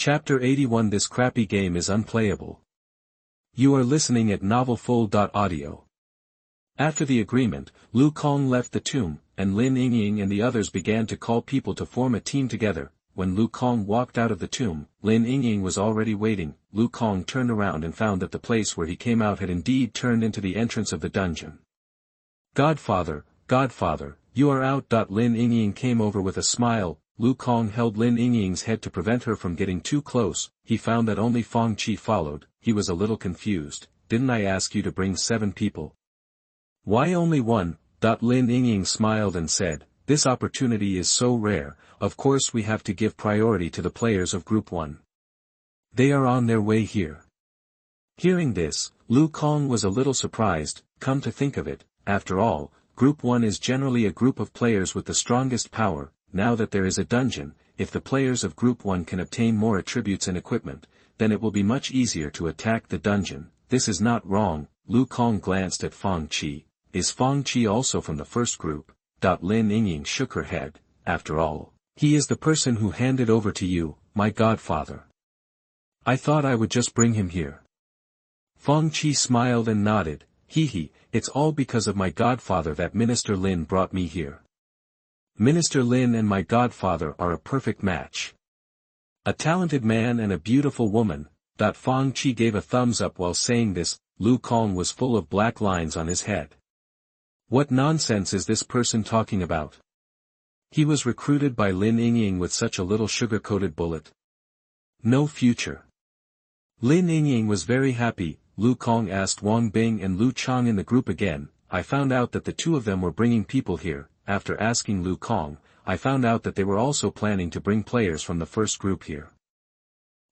Chapter 81. This crappy game is unplayable. You are listening at novelfull.audio. After the agreement, Lu Kong left the tomb, and Lin Yingying and the others began to call people to form a team together. When Lu Kong walked out of the tomb, Lin Yingying was already waiting. Lu Kong turned around and found that the place where he came out had indeed turned into the entrance of the dungeon. Godfather, Godfather, you are out. Lin Yingying came over with a smile. Lu Kong held Lin Yingying's head to prevent her from getting too close. He found that only Fang Qi followed. He was a little confused. Didn't I ask you to bring 7 people? Why only 1? Lin Yingying smiled and said, this opportunity is so rare, of course we have to give priority to the players of Group 1. They are on their way here. Hearing this, Lu Kong was a little surprised. Come to think of it, after all, Group 1 is generally a group of players with the strongest power. Now that there is a dungeon, if the players of Group 1 can obtain more attributes and equipment, then it will be much easier to attack the dungeon. This is not wrong. Lu Kong glanced at Fang Qi. Is Fang Qi also from the first group? Lin Yingying shook her head. After all, he is the person who handed over to you, my godfather. I thought I would just bring him here. Fang Qi smiled and nodded. Hee, it's all because of my godfather that Minister Lin brought me here. Minister Lin and my godfather are a perfect match. A talented man and a beautiful woman. Fang Qi gave a thumbs up while saying this. Lu Kong was full of black lines on his head. What nonsense is this person talking about? He was recruited by Lin Yingying with such a little sugar-coated bullet. No future. Lin Yingying was very happy. Lu Kong asked Wang Bing and Lu Chang in the group again. I found out that the two of them were bringing people here. After asking Lu Kong, I found out that they were also planning to bring players from the first group here.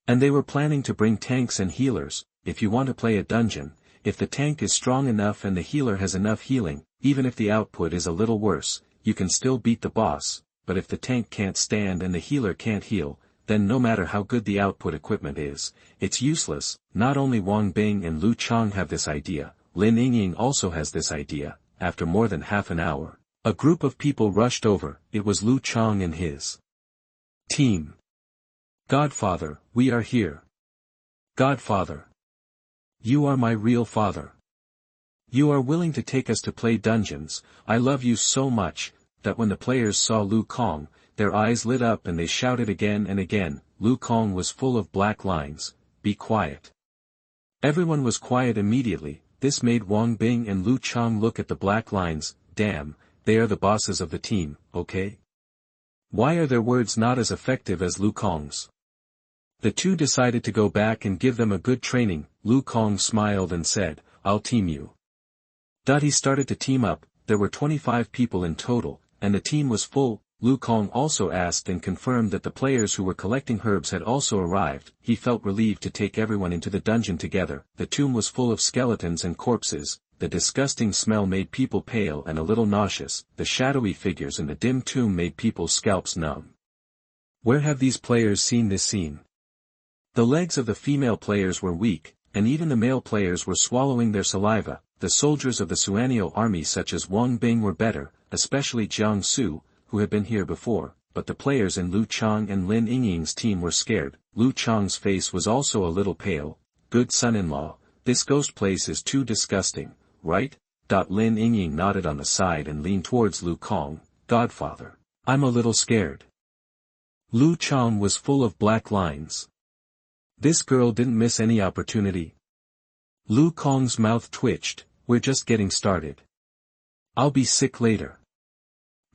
And they were planning to bring tanks and healers. If you want to play a dungeon, if the tank is strong enough and the healer has enough healing, even if the output is a little worse, you can still beat the boss. But if the tank can't stand and the healer can't heal, then no matter how good the output equipment is, it's useless. Not only Wang Bing and Lu Chang have this idea, Lin Yingying also has this idea. After more than half an hour, a group of people rushed over. It was Lu Chang and his team. Godfather, we are here. Godfather. You are my real father. You are willing to take us to play dungeons. I love you so much. When the players saw Lu Kong, their eyes lit up and they shouted again and again. Lu Kong was full of black lines. Be quiet. Everyone was quiet immediately. This made Wang Bing and Lu Chang look at the black lines. Damn. They are the bosses of the team, okay? Why are their words not as effective as Lu Kong's? The two decided to go back and give them a good training. Lu Kong smiled and said, I'll team you. He started to team up. There were 25 people in total, and the team was full. Lu Kong also asked and confirmed that the players who were collecting herbs had also arrived. He felt relieved to take everyone into the dungeon together. The tomb was full of skeletons and corpses. The disgusting smell made people pale and a little nauseous. The shadowy figures in the dim tomb made people's scalps numb. Where have these players seen this scene? The legs of the female players were weak, and even the male players were swallowing their saliva. The soldiers of the Suanio army such as Wang Bing were better, especially Jiang Su, who had been here before, but the players in Lu Chang and Lin Yingying's team were scared. Lu Chang's face was also a little pale. Good son-in-law, this ghost place is too disgusting. Right? Lin Yingying nodded on the side and leaned towards Lu Kong. Godfather, I'm a little scared. Lu Chang was full of black lines. This girl didn't miss any opportunity. Lu Kong's mouth twitched. We're just getting started. I'll be sick later.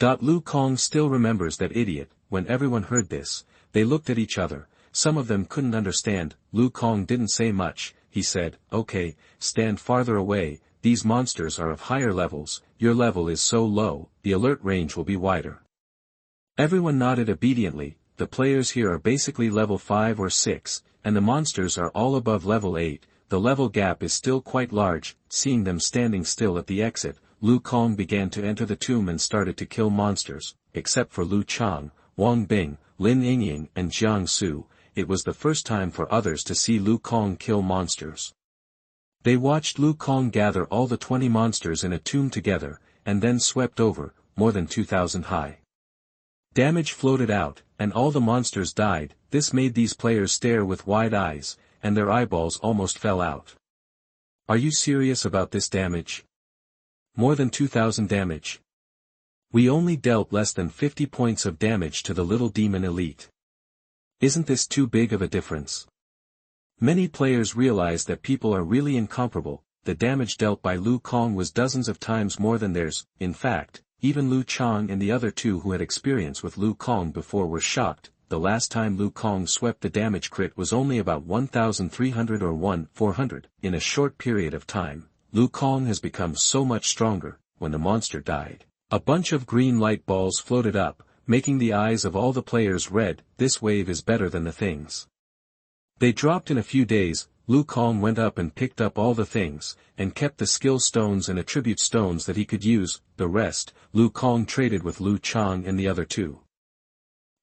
Lu Kong still remembers that idiot. When everyone heard this, they looked at each other. Some of them couldn't understand. Lu Kong didn't say much. He said, okay, stand farther away. These monsters are of higher levels. Your level is so low, the alert range will be wider. Everyone nodded obediently. The players here are basically level 5 or 6, and the monsters are all above level 8. The level gap is still quite large. Seeing them standing still at the exit, Lu Kong began to enter the tomb and started to kill monsters. Except for Lu Chang, Wang Bing, Lin Yingying and Jiang Su, it was the first time for others to see Lu Kong kill monsters. They watched Lu Kong gather all the 20 monsters in a tomb together, and then swept over, more than 2,000 high. Damage floated out, and all the monsters died. this made these players stare with wide eyes, and their eyeballs almost fell out. Are you serious about this damage? More than 2000 damage. We only dealt less than 50 points of damage to the little demon elite. Isn't this too big of a difference? Many players realized that people are really incomparable. The damage dealt by Lu Kang was dozens of times more than theirs. In fact, even Lu Chang and the other two who had experience with Lu Kang before were shocked. The last time Lu Kang swept the damage crit was only about 1300 or 400. In a short period of time, Lu Kang has become so much stronger. When the monster died, a bunch of green light balls floated up, making the eyes of all the players red. This wave is better than the things. They dropped in a few days. Lu Kang went up and picked up all the things, and kept the skill stones and attribute stones that he could use. The rest, Lu Kang traded with Lu Chang and the other two.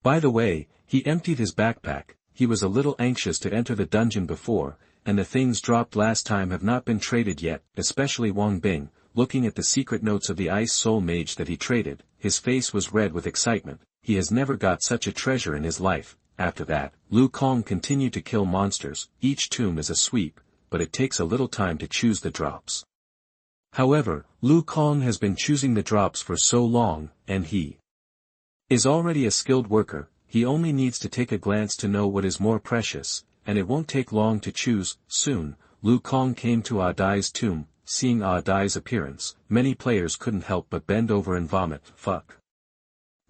By the way, he emptied his backpack. He was a little anxious to enter the dungeon before, and the things dropped last time have not been traded yet, especially Wang Bing. Looking at the secret notes of the Ice Soul Mage that he traded, his face was red with excitement. He has never got such a treasure in his life. After that, Lu Kang continued to kill monsters. Each tomb is a sweep, but it takes a little time to choose the drops. However, Lu Kang has been choosing the drops for so long, and he is already a skilled worker. He only needs to take a glance to know what is more precious, and it won't take long to choose. Soon, Lu Kang came to Ah Dai's tomb. Seeing Ah Dai's appearance, many players couldn't help but bend over and vomit. Fuck.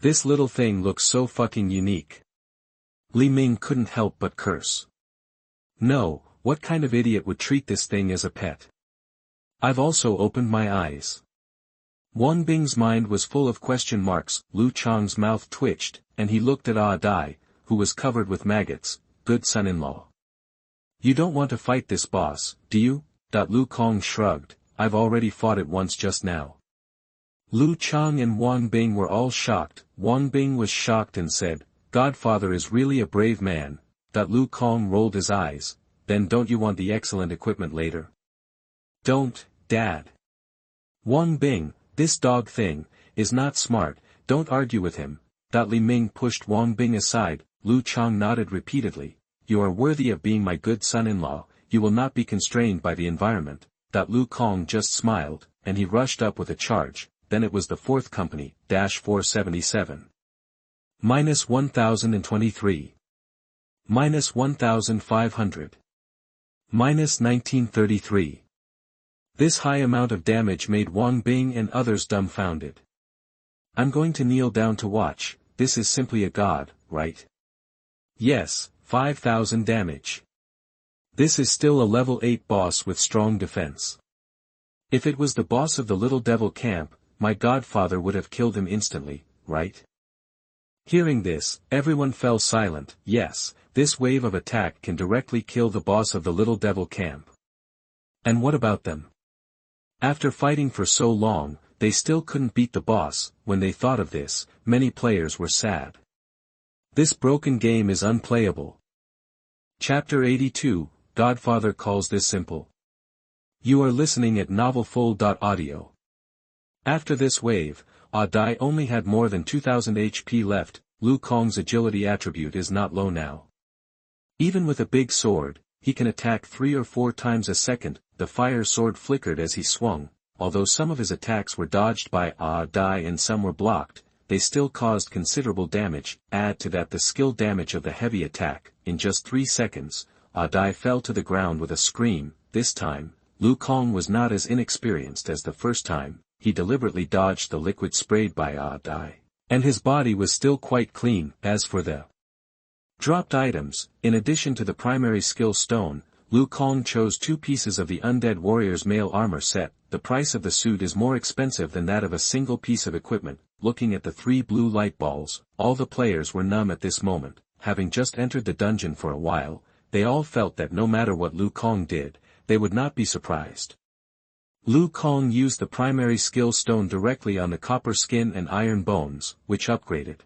This little thing looks so fucking unique. Li Ming couldn't help but curse. No, what kind of idiot would treat this thing as a pet? I've also opened my eyes. Wang Bing's mind was full of question marks. Lu Chang's mouth twitched, and he looked at Ah Dai, who was covered with maggots. Good son-in-law. You don't want to fight this boss, do you? Lu Kang shrugged. I've already fought it once just now. Lu Chang and Wang Bing were all shocked. Wang Bing was shocked and said, Godfather is really a brave man. Lu Kang rolled his eyes. Then don't you want the excellent equipment later? Don't, Dad. Wang Bing, this dog thing, is not smart. Don't argue with him. Li Ming pushed Wang Bing aside. Lu Chang nodded repeatedly. You are worthy of being my good son-in-law. You will not be constrained by the environment. Lu Kang just smiled, and he rushed up with a charge. Then it was the fourth company, -477. -1023. -1500. -1933. This high amount of damage made Wang Bing and others dumbfounded. I'm going to kneel down to watch. This is simply a god, right? Yes, 5000 damage. This is still a level 8 boss with strong defense. If it was the boss of the Little Devil camp, my Godfather would have killed him instantly, right? Hearing this, everyone fell silent. Yes, this wave of attack can directly kill the boss of the Little Devil camp. And what about them? After fighting for so long, they still couldn't beat the boss. When they thought of this, many players were sad. This broken game is unplayable. Chapter 82, Godfather calls this simple. You are listening at NovelFull.audio. After this wave, Ah Dai only had more than 2000 HP left. Lu Kang's agility attribute is not low now. Even with a big sword, he can attack 3 or 4 times a second. The fire sword flickered as he swung. Although some of his attacks were dodged by Ah Dai and some were blocked, they still caused considerable damage. Add to that the skill damage of the heavy attack. In just 3 seconds, Ah Dai fell to the ground with a scream. This time, Lu Kang was not as inexperienced as the first time. He deliberately dodged the liquid sprayed by Ah Dai, and his body was still quite clean. As for the dropped items, in addition to the primary skill stone, Lu Kang chose 2 pieces of the Undead Warrior's male armor set. The price of the suit is more expensive than that of a single piece of equipment. Looking at the 3 blue light balls, all the players were numb at this moment. Having just entered the dungeon for a while, they all felt that no matter what Lu Kang did, they would not be surprised. Lu Kang used the primary skill stone directly on the copper skin and iron bones, which upgraded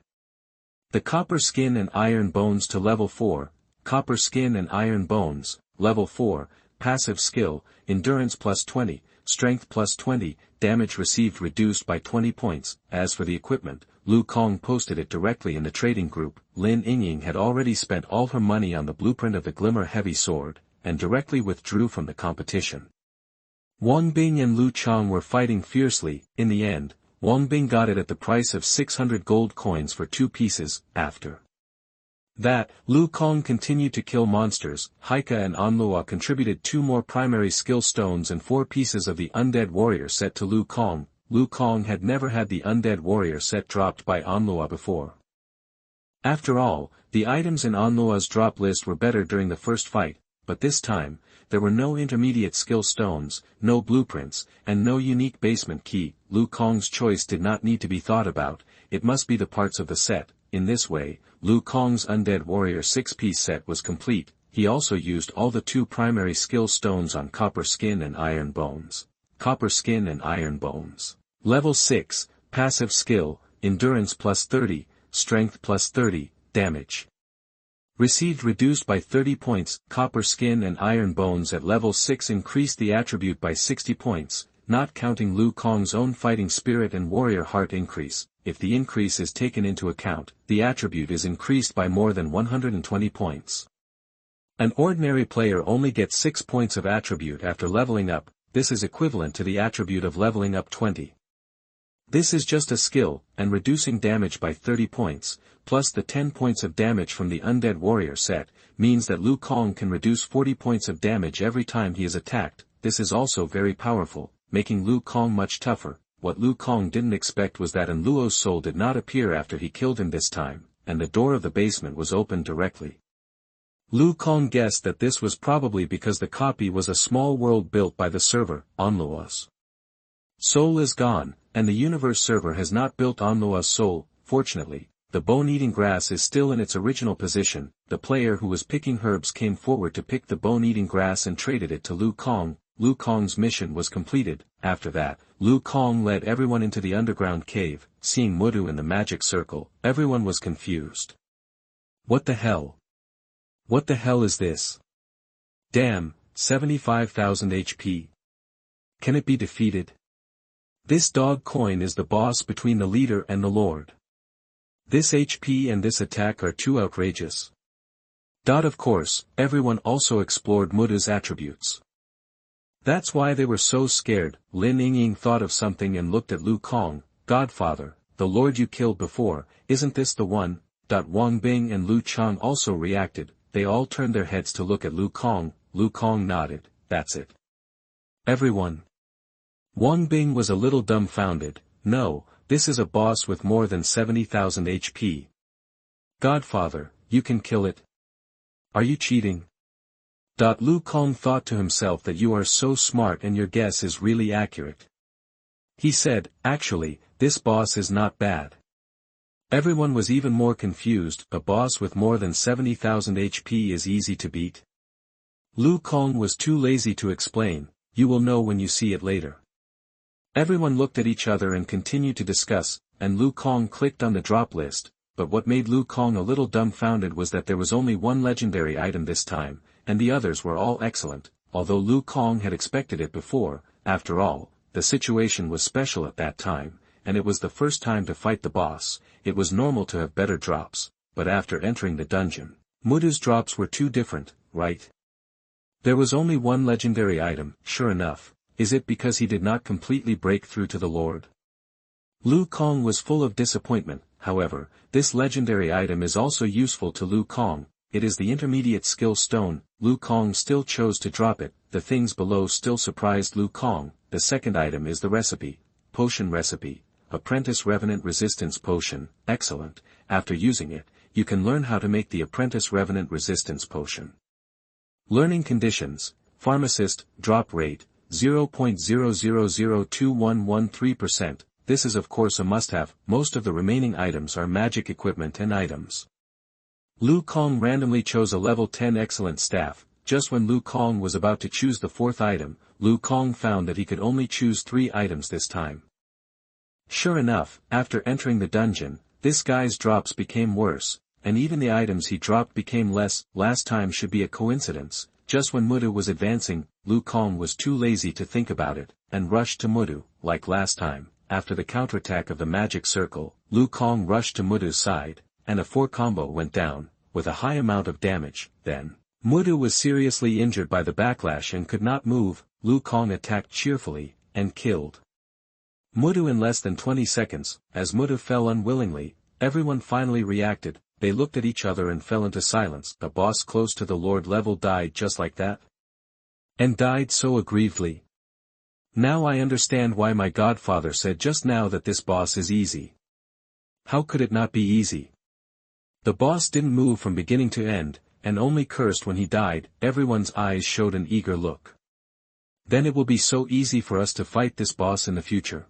the copper skin and iron bones to level 4, copper skin and iron bones, level 4, passive skill, endurance plus 20, strength plus 20, damage received reduced by 20 points. As for the equipment, Lu Kong posted it directly in the trading group. Lin Yingying had already spent all her money on the blueprint of the Glimmer Heavy Sword, and directly withdrew from the competition. Wang Bing and Lu Chang were fighting fiercely. In the end, Wang Bing got it at the price of 600 gold coins for 2 pieces. After that, Lu Kong continued to kill monsters. Haika and Anluo contributed 2 more primary skill stones and 4 pieces of the Undead Warrior set to Lu Kong. Lu Kong had never had the Undead Warrior set dropped by Anluo before. After all, the items in Anluo's drop list were better during the first fight, but this time, there were no intermediate skill stones, no blueprints, and no unique basement key. Lu Kong's choice did not need to be thought about, it must be the parts of the set. In this way, Lu Kong's Undead Warrior 6-piece set was complete. He also used all the 2 primary skill stones on Copper Skin and Iron Bones. Copper Skin and Iron Bones. Level 6, passive skill, endurance plus 30, strength plus 30, damage received reduced by 30 points. Copper Skin and Iron Bones at level 6 increased the attribute by 60 points, not counting Lu Kong's own fighting spirit and warrior heart increase. If the increase is taken into account, the attribute is increased by more than 120 points. An ordinary player only gets 6 points of attribute after leveling up. This is equivalent to the attribute of leveling up 20. This is just a skill, and reducing damage by 30 points, plus the 10 points of damage from the Undead Warrior set, means that Lu Kong can reduce 40 points of damage every time he is attacked. This is also very powerful, making Lu Kong much tougher. What Lu Kong didn't expect was that Anluo's soul did not appear after he killed him this time, and the door of the basement was opened directly. Lu Kong guessed that this was probably because the copy was a small world built by the server. Anluo's soul is gone, and the universe server has not built Anluo's soul. Fortunately, the bone-eating grass is still in its original position. The player who was picking herbs came forward to pick the bone-eating grass and traded it to Lu Kong. Lu Kong's mission was completed. After that, Lu Kong led everyone into the underground cave. Seeing Mudu in the magic circle, everyone was confused. What the hell? What the hell is this? Damn, 75,000 HP. Can it be defeated? This dog coin is the boss between the leader and the lord. This HP and this attack are too outrageous. Of course, everyone also explored Mudu's attributes. That's why they were so scared. Lin Yingying thought of something and looked at Lu Kong. Godfather, the lord you killed before, isn't this the one? Wang Bing and Lu Chang also reacted. They all turned their heads to look at Lu Kong. Lu Kong nodded. That's it. Everyone. Wang Bing was a little dumbfounded. No, this is a boss with more than 70,000 HP. Godfather, you can kill it? Are you cheating? Lu Kong thought to himself that you are so smart and your guess is really accurate. He said, actually, this boss is not bad. Everyone was even more confused. A boss with more than 70,000 HP is easy to beat. Lu Kong was too lazy to explain. You will know when you see it later. Everyone looked at each other and continued to discuss, and Lu Kong clicked on the drop list, but what made Lu Kong a little dumbfounded was that there was only one legendary item this time, and the others were all excellent. Although Lu Kong had expected it before, after all, the situation was special at that time, and it was the first time to fight the boss. It was normal to have better drops, but after entering the dungeon, Mudu's drops were too different, right? There was only one legendary item. Sure enough, is it because he did not completely break through to the Lord? Lu Kong was full of disappointment. However, this legendary item is also useful to Lu Kong. It is the intermediate skill stone. Lu Kong still chose to drop it. The things below still surprised Lu Kong. The second item is the recipe. Potion recipe. Apprentice Revenant Resistance Potion. Excellent. After using it, you can learn how to make the Apprentice Revenant Resistance Potion. Learning conditions. Pharmacist, drop rate, 0.00021113%. This is of course a must-have. Most of the remaining items are magic equipment and items. Lu Kong randomly chose a level 10 excellent staff. Just when Lu Kong was about to choose the fourth item, Lu Kong found that he could only choose 3 items this time. Sure enough, after entering the dungeon, this guy's drops became worse, and even the items he dropped became less. Last time should be a coincidence. just when Mtu was advancing, Lu Kong was too lazy to think about it, and rushed to Mtu. Like last time, after the counterattack of the magic circle, Lu Kong rushed to Mtu's side, and a 4 combo went down, with a high amount of damage. Then, Mtu was seriously injured by the backlash and could not move. Lu Kong attacked cheerfully, and killed Mtu in less than 20 seconds. As Mtu fell unwillingly, everyone finally reacted. They looked at each other and fell into silence. A boss close to the Lord level died just like that? And died so aggrievedly. Now I understand why my godfather said just now that this boss is easy. How could it not be easy? The boss didn't move from beginning to end, and only cursed when he died. Everyone's eyes showed an eager look. Then it will be so easy for us to fight this boss in the future.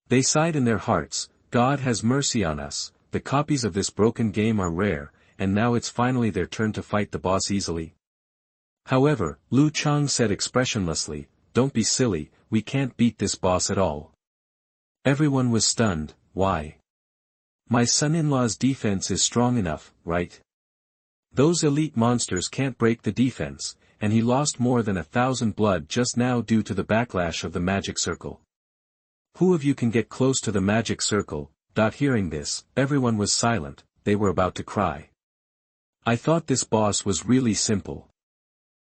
They sighed in their hearts. God has mercy on us. The copies of this broken game are rare, and now it's finally their turn to fight the boss easily. However, Lu Chang said expressionlessly, "Don't be silly, we can't beat this boss at all." Everyone was stunned. Why? My son-in-law's defense is strong enough, right? Those elite monsters can't break the defense, and he lost more than 1,000 blood just now due to the backlash of the magic circle. Who of you can get close to the magic circle? Hearing this, everyone was silent. They were about to cry. I thought this boss was really simple.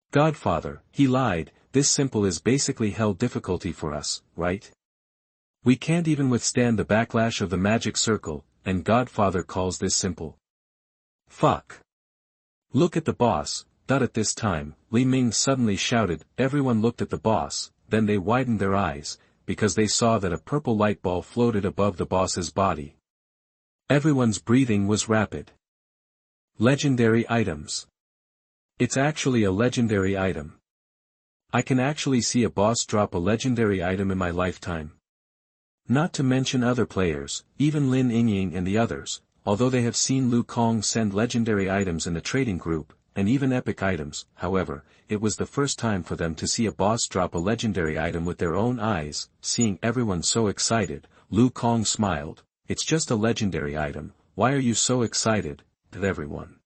Godfather, he lied. This simple is basically hell difficulty for us, right? We can't even withstand the backlash of the magic circle, and Godfather calls this simple. Fuck. Look at the boss. At this time, Ming suddenly shouted. Everyone looked at the boss, then they widened their eyes, because they saw that a purple light ball floated above the boss's body. Everyone's breathing was rapid. Legendary items. It's actually a legendary item. I can actually see a boss drop a legendary item in my lifetime. Not to mention other players, even Lin Yingying and the others, although they have seen Lu Kong send legendary items in the trading group, and even epic items. However, it was the first time for them to see a boss drop a legendary item with their own eyes. Seeing everyone so excited, Lu Kong smiled. It's just a legendary item, why are you so excited? To everyone.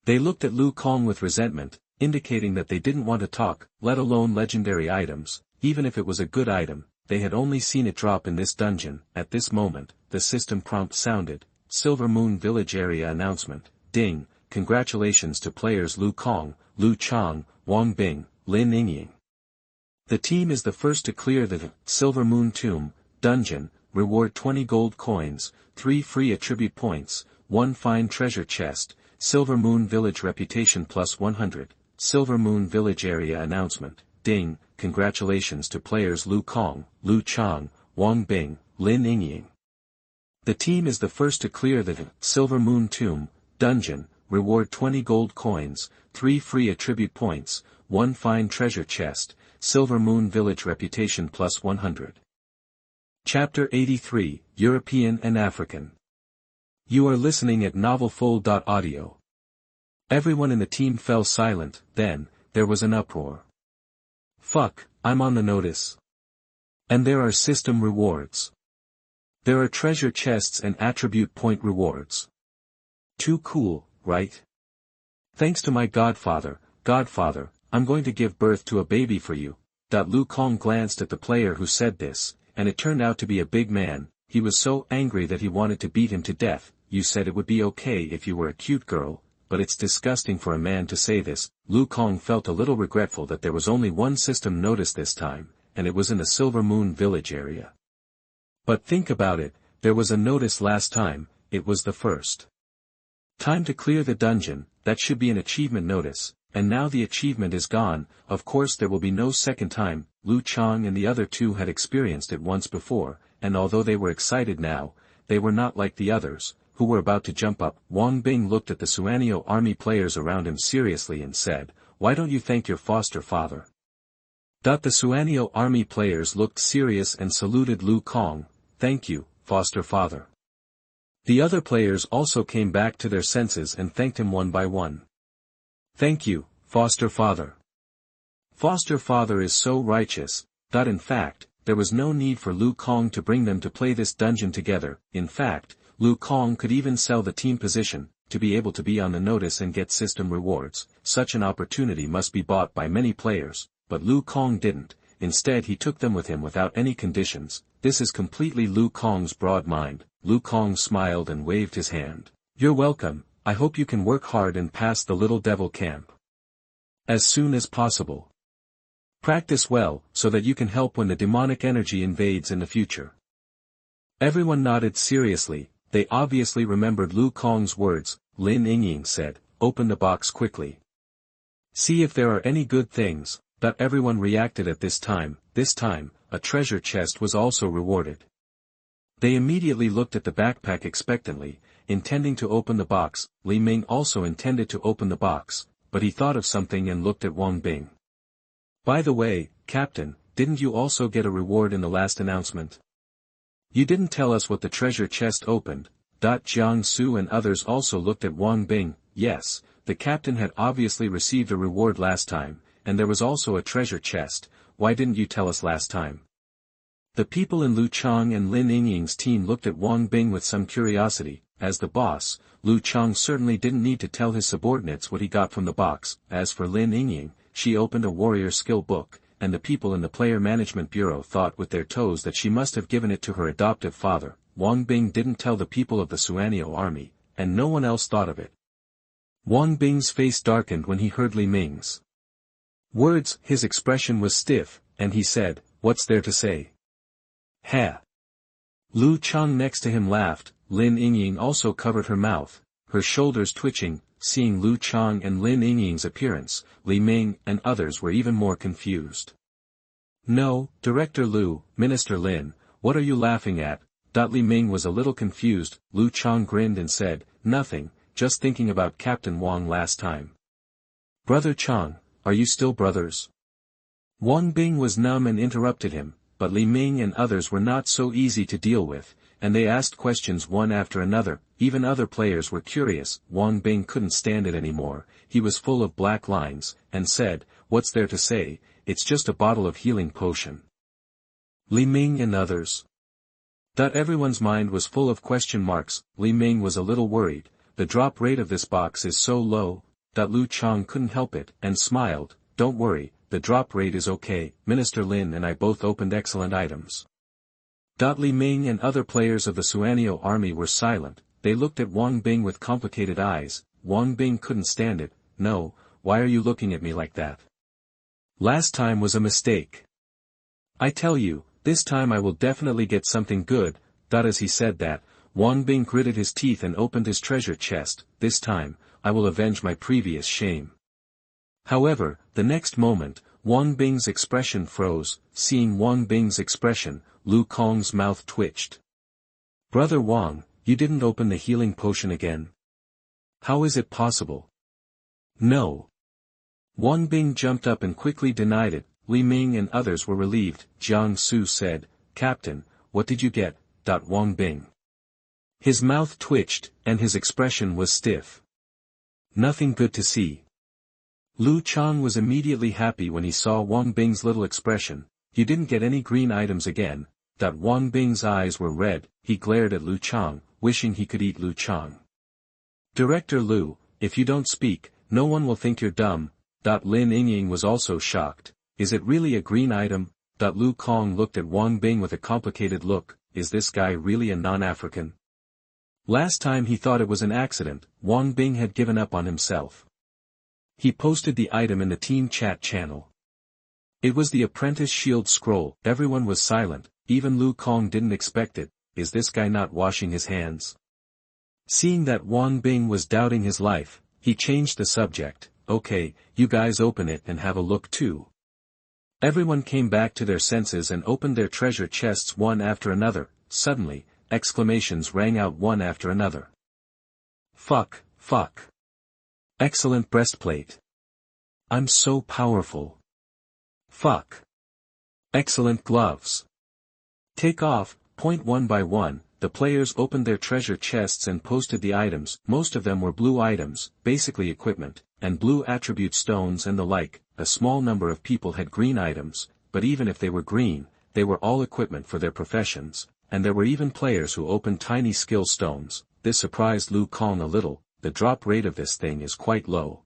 They looked at Lu Kong with resentment, indicating that they didn't want to talk, let alone legendary items. Even if it was a good item, they had only seen it drop in this dungeon. At this moment, the system prompt sounded. Silver Moon Village Area Announcement. Ding. Congratulations to players Lu Kong, Lu Chang, Wang Bing, Lin Yingying. The team is the first to clear the Silver Moon Tomb dungeon. Reward 20 gold coins, 3 free attribute points, 1 fine treasure chest. Silver Moon Village Reputation plus 100. Silver Moon Village Area Announcement. Ding. Congratulations to players Lu Kong, Lu Chang, Wang Bing, Lin Yingying. The team is the first to clear the Silver Moon Tomb dungeon. Reward 20 gold coins, 3 free attribute points, 1 fine treasure chest. Silver Moon Village Reputation plus 100. Chapter 83, European and African. You are listening at NovelFull.audio. Everyone in the team fell silent. Then, there was an uproar. Fuck, I'm on the notice. And there are system rewards. There are treasure chests and attribute point rewards. Too cool, right? Thanks to my godfather, I'm going to give birth to a baby for you. Lu Kong glanced at the player who said this, and it turned out to be a big man. He was so angry that he wanted to beat him to death. You said it would be okay if you were a cute girl, but it's disgusting for a man to say this. Lu Kong felt a little regretful that there was only one system notice this time, and it was in the Silver Moon Village area. But think about it, there was a notice last time. It was the first time to clear the dungeon. That should be an achievement notice, and now the achievement is gone. Of course there will be no second time. Lu Chang and the other two had experienced it once before, and although they were excited now, they were not like the others, who were about to jump up. Wang Bing looked at the Suanio army players around him seriously and said, "Why don't you thank your foster father?" The Suanio army players looked serious and saluted Lu Kong. "Thank you, foster father." The other players also came back to their senses and thanked him one by one. "Thank you, foster father. Foster father is so righteous." In fact, there was no need for Lu Kong to bring them to play this dungeon together. In fact, Lu Kong could even sell the team position to be able to be on the notice and get system rewards. Such an opportunity must be bought by many players, but Lu Kang didn't. Instead he took them with him without any conditions. This is completely Lu Kang's broad mind. Lu Kang smiled and waved his hand. You're welcome, I hope you can work hard and pass the little devil camp as soon as possible. Practice well, so that you can help when the demonic energy invades in the future. Everyone nodded seriously. They obviously remembered Lu Kang's words. Lin Yingying said, open the box quickly. See if there are any good things. But everyone reacted at this time. This time, a treasure chest was also rewarded. They immediately looked at the backpack expectantly, intending to open the box. Li Ming also intended to open the box, but he thought of something and looked at Wang Bing. By the way, Captain, didn't you also get a reward in the last announcement? You didn't tell us what the treasure chest opened. Jiang Su and others also looked at Wang Bing. Yes, the captain had obviously received a reward last time, and there was also a treasure chest. Why didn't you tell us last time? The people in Lu Chang and Lin Yingying's team looked at Wang Bing with some curiosity. As the boss, Lu Chang certainly didn't need to tell his subordinates what he got from the box. As for Lin Yingying, she opened a warrior skill book, and the people in the player management bureau thought with their toes that she must have given it to her adoptive father. Wang Bing didn't tell the people of the Suanio army, and no one else thought of it. Wang Bing's face darkened when he heard Li Ming's words. His expression was stiff, and he said, what's there to say? Ha! Lu Chang next to him laughed. Lin Yingying also covered her mouth, her shoulders twitching. Seeing Lu Chang and Lin Yingying's appearance, Li Ming and others were even more confused. No, Director Lu, Minister Lin, what are you laughing at? Li Ming was a little confused. Lu Chang grinned and said, nothing, just thinking about Captain Wang last time. Brother Chang, are you still brothers? Wang Bing was numb and interrupted him, but Li Ming and others were not so easy to deal with, and they asked questions one after another. Even other players were curious. Wang Bing couldn't stand it anymore. He was full of black lines, and said, what's there to say? It's just a bottle of healing potion. Li Ming and others. Everyone's mind was full of question marks. Li Ming was a little worried. The drop rate of this box is so low. Lu Chang couldn't help it, and smiled. Don't worry, the drop rate is okay. Minister Lin and I both opened excellent items. Li Ming and other players of the Suanio army were silent. They looked at Wang Bing with complicated eyes. Wang Bing couldn't stand it. No, why are you looking at me like that? Last time was a mistake. I tell you, this time I will definitely get something good. As he said that, Wang Bing gritted his teeth and opened his treasure chest. This time, I will avenge my previous shame. However, the next moment, Wang Bing's expression froze. Seeing Wang Bing's expression, Lu Kang's mouth twitched. Brother Wang, you didn't open the healing potion again? How is it possible? No. Wang Bing jumped up and quickly denied it. Li Ming and others were relieved. Jiang Su said, Captain, what did you get? Wang Bing. His mouth twitched, and his expression was stiff. Nothing good to see. Lu Chang was immediately happy when he saw Wang Bing's little expression. You didn't get any green items again. Wang Bing's eyes were red. He glared at Lu Chang, wishing he could eat Lu Chang. Director Lu, if you don't speak, no one will think you're dumb. Lin Yingying was also shocked. Is it really a green item? Lu Kang looked at Wang Bing with a complicated look. Is this guy really a non-African? Last time he thought it was an accident. Wang Bing had given up on himself. He posted the item in the team chat channel. It was the apprentice shield scroll. Everyone was silent. Even Lu Kang didn't expect it. Is this guy not washing his hands? Seeing that Wang Bing was doubting his life, he changed the subject. Okay, you guys open it and have a look too. Everyone came back to their senses and opened their treasure chests one after another. Suddenly, exclamations rang out one after another. Fuck, fuck. Excellent breastplate. I'm so powerful. Fuck. Excellent gloves. Take off. One by one, the players opened their treasure chests and posted the items. Most of them were blue items, basically equipment, and blue attribute stones and the like. A small number of people had green items, but even if they were green, they were all equipment for their professions, and there were even players who opened tiny skill stones. This surprised Lu Kang a little. the drop rate of this thing is quite low.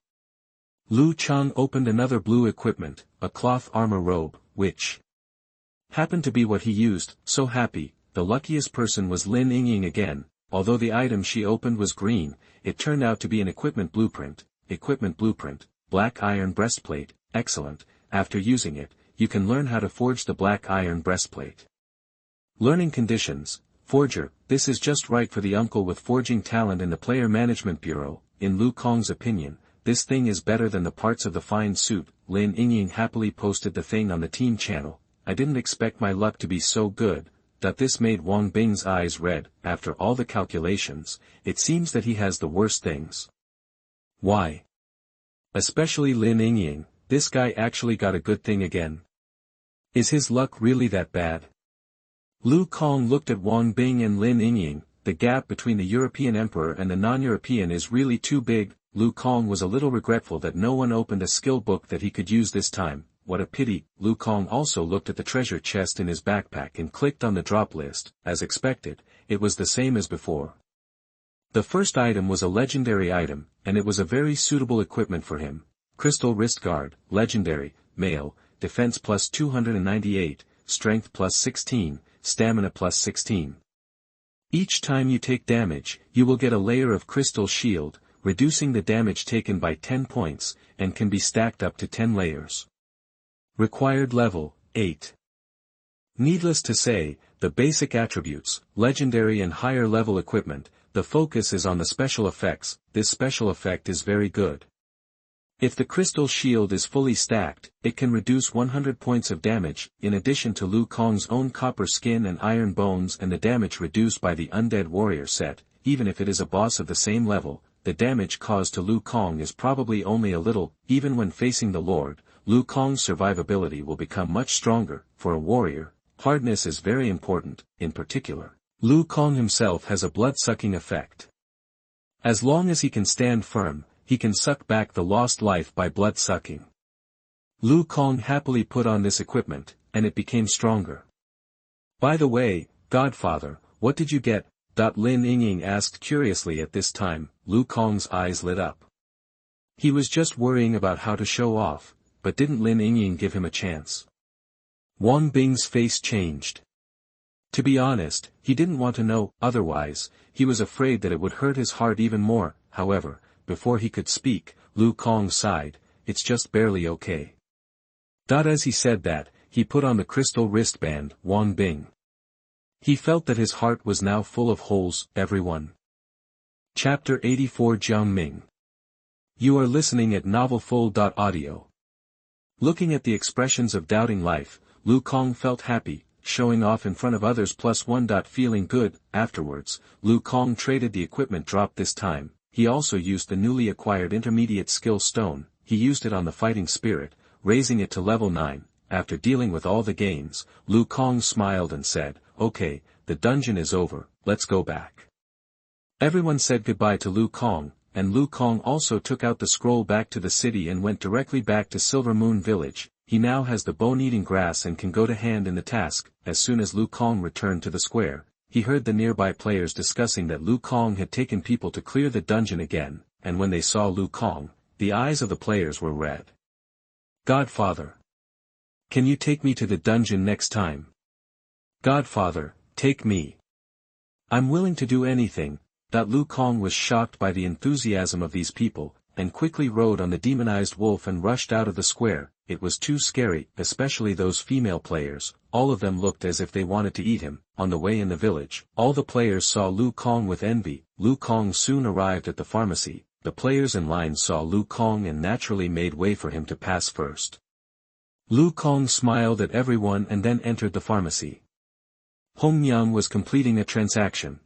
Lu Chang opened another blue equipment, a cloth armor robe, which happened to be what he used. So happy, the luckiest person was Lin Yingying again. Although the item she opened was green, it turned out to be an equipment blueprint. Black iron breastplate, excellent. After using it, you can learn how to forge the black iron breastplate. Learning conditions: Forger, this is just right for the uncle with forging talent in the Player Management Bureau. In Lu Kong's opinion, this thing is better than the parts of the fine suit. Lin Yingying happily posted the thing on the team channel. I didn't expect my luck to be so good. This made Wang Bing's eyes red. After all the calculations, it seems that he has the worst things. Why? Especially Lin Yingying, this guy actually got a good thing again. Is his luck really that bad? Lu Kong looked at Wang Bing and Lin Yingying. The gap between the European emperor and the non-European is really too big. Lu Kong was a little regretful that no one opened a skill book that he could use this time. What a pity. Lu Kong also looked at the treasure chest in his backpack and clicked on the drop list. As expected, it was the same as before. The first item was a legendary item, and it was a very suitable equipment for him. Crystal wrist guard, legendary, male, defense plus 298, strength plus 16, stamina plus 16. Each time you take damage, you will get a layer of crystal shield, reducing the damage taken by 10 points, and can be stacked up to 10 layers. Required level, 8. Needless to say, the basic attributes, legendary and higher level equipment, the focus is on the special effects. This special effect is very good. If the crystal shield is fully stacked, it can reduce 100 points of damage, in addition to Lu Kong's own copper skin and iron bones and the damage reduced by the undead warrior set. Even if it is a boss of the same level, the damage caused to Lu Kong is probably only a little. Even when facing the Lord, Lu Kong's survivability will become much stronger. For a warrior, hardness is very important. In particular, Lu Kong himself has a blood-sucking effect. As long as he can stand firm, he can suck back the lost life by blood-sucking. Lu Kong happily put on this equipment, and it became stronger. By the way, Godfather, what did you get? Lin Yingying asked curiously. At this time, Lu Kong's eyes lit up. He was just worrying about how to show off, but didn't Lin Yingying give him a chance? Wang Bing's face changed. To be honest, he didn't want to know. Otherwise, he was afraid that it would hurt his heart even more. However, before he could speak, Lu Kong sighed. It's just barely okay. As he said that, he put on the crystal wristband. Wang Bing. He felt that his heart was now full of holes. Everyone. Chapter 84. Jiang Ming. You are listening at NovelFull.audio. Looking at the expressions of doubting life, Lu Kong felt happy, showing off in front of others. +1. Feeling good. Afterwards, Lu Kong traded the equipment drop this time. He also used the newly acquired intermediate skill stone. He used it on the fighting spirit, raising it to level 9. After dealing with all the gains, Lu Kong smiled and said, "Okay, the dungeon is over, let's go back." Everyone said goodbye to Lu Kong, and Lu Kong also took out the scroll back to the city and went directly back to Silver Moon Village. He now has the bone-eating grass and can go to hand in the task. As soon as Lu Kong returned to the square, he heard the nearby players discussing that Lu Kong had taken people to clear the dungeon again, and when they saw Lu Kong, the eyes of the players were red. "Godfather. Can you take me to the dungeon next time?" "Godfather, take me. I'm willing to do anything." Lu Kong was shocked by the enthusiasm of these people, and quickly rode on the demonized wolf and rushed out of the square. It was too scary, especially those female players. All of them looked as if they wanted to eat him. On the way in the village, all the players saw Lu Kong with envy. Lu Kong soon arrived at the pharmacy. The players in line saw Lu Kong and naturally made way for him to pass first. Lu Kong smiled at everyone and then entered the pharmacy. Hong Yang was completing a transaction.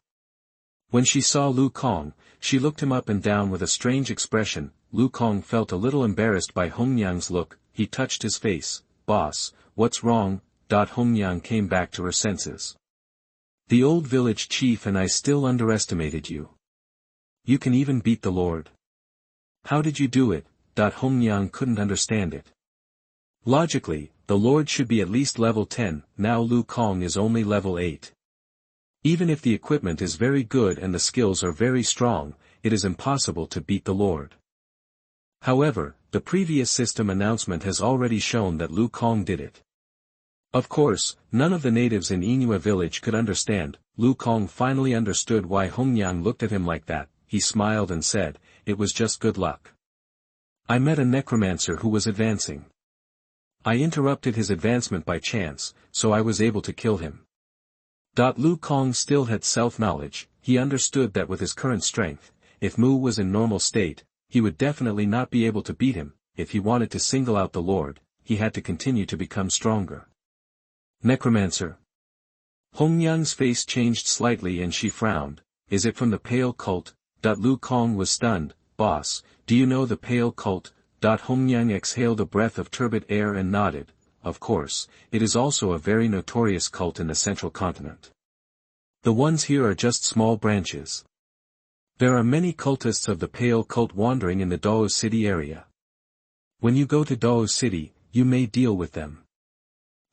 When she saw Lu Kong, she looked him up and down with a strange expression. Lu Kong felt a little embarrassed by Hong Yang's look. He touched his face. "Boss, what's wrong?" Hong Yang came back to her senses. "The old village chief and I still underestimated you. You can even beat the Lord. How did you do it?" Hong Yang couldn't understand it. Logically, the Lord should be at least level 10, now Lu Kong is only level 8. Even if the equipment is very good and the skills are very strong, it is impossible to beat the Lord. However, the previous system announcement has already shown that Lu Kong did it. Of course, none of the natives in Inua village could understand. Lu Kong finally understood why Hongyang looked at him like that. He smiled and said, "It was just good luck. I met a necromancer who was advancing. I interrupted his advancement by chance, so I was able to kill him." Lu Kong still had self-knowledge. He understood that with his current strength, if Mu was in normal state, he would definitely not be able to beat him. If he wanted to single out the Lord, he had to continue to become stronger. Necromancer. Hongyang's face changed slightly and she frowned. "Is it from the Pale Cult?" Lu Kong was stunned. "Boss, do you know the Pale Cult?" Hongyang exhaled a breath of turbid air and nodded. "Of course, it is also a very notorious cult in the central continent. The ones here are just small branches. There are many cultists of the Pale Cult wandering in the Dao City area. When you go to Dao City, you may deal with them."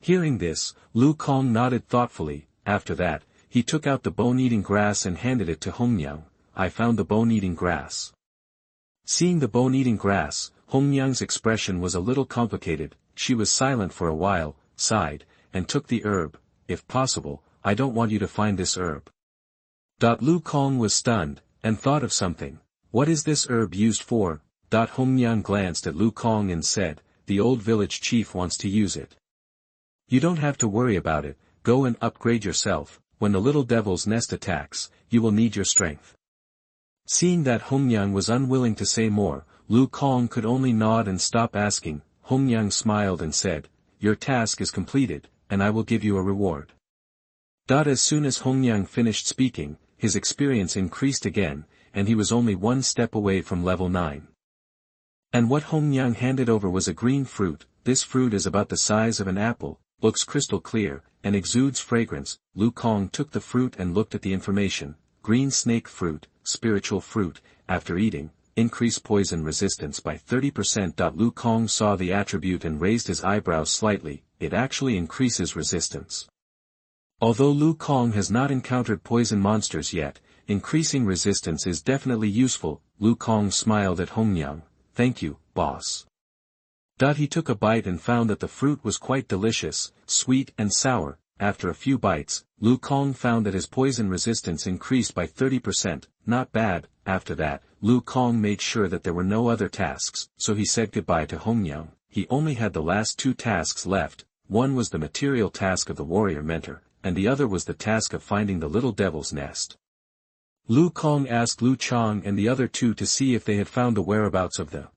Hearing this, Lu Kong nodded thoughtfully. After that, he took out the bone-eating grass and handed it to Hongyang. "I found the bone-eating grass." Seeing the bone-eating grass, Hongyang's expression was a little complicated. She was silent for a while, sighed, and took the herb. "If possible, I don't want you to find this herb." Lu Kong was stunned, and thought of something. "What is this herb used for?" Hongyang glanced at Lu Kong and said, "The old village chief wants to use it. You don't have to worry about it. Go and upgrade yourself. When the little devil's nest attacks, you will need your strength." Seeing that Hongyang was unwilling to say more, Lu Kong could only nod and stop asking. Hongyang smiled and said, "Your task is completed, and I will give you a reward." As soon as Hongyang finished speaking, his experience increased again, and he was only one step away from level 9. And what Hongyang handed over was a green fruit. This fruit is about the size of an apple, looks crystal clear, and exudes fragrance. Lu Kong took the fruit and looked at the information. Green snake fruit, spiritual fruit, after eating, increase poison resistance by 30%. Lu Kong saw the attribute and raised his eyebrows slightly. It actually increases resistance. Although Lu Kong has not encountered poison monsters yet, increasing resistance is definitely useful. Lu Kong smiled at Hongyang. "Thank you, boss." He took a bite and found that the fruit was quite delicious, sweet and sour. After a few bites, Lu Kong found that his poison resistance increased by 30%, not bad. After that, Lu Kong made sure that there were no other tasks, so he said goodbye to Hongyang. He only had the last 2 tasks left. One was the material task of the warrior mentor, and the other was the task of finding the little devil's nest. Lu Kong asked Lu Chang and the other 2 to see if they had found the whereabouts of the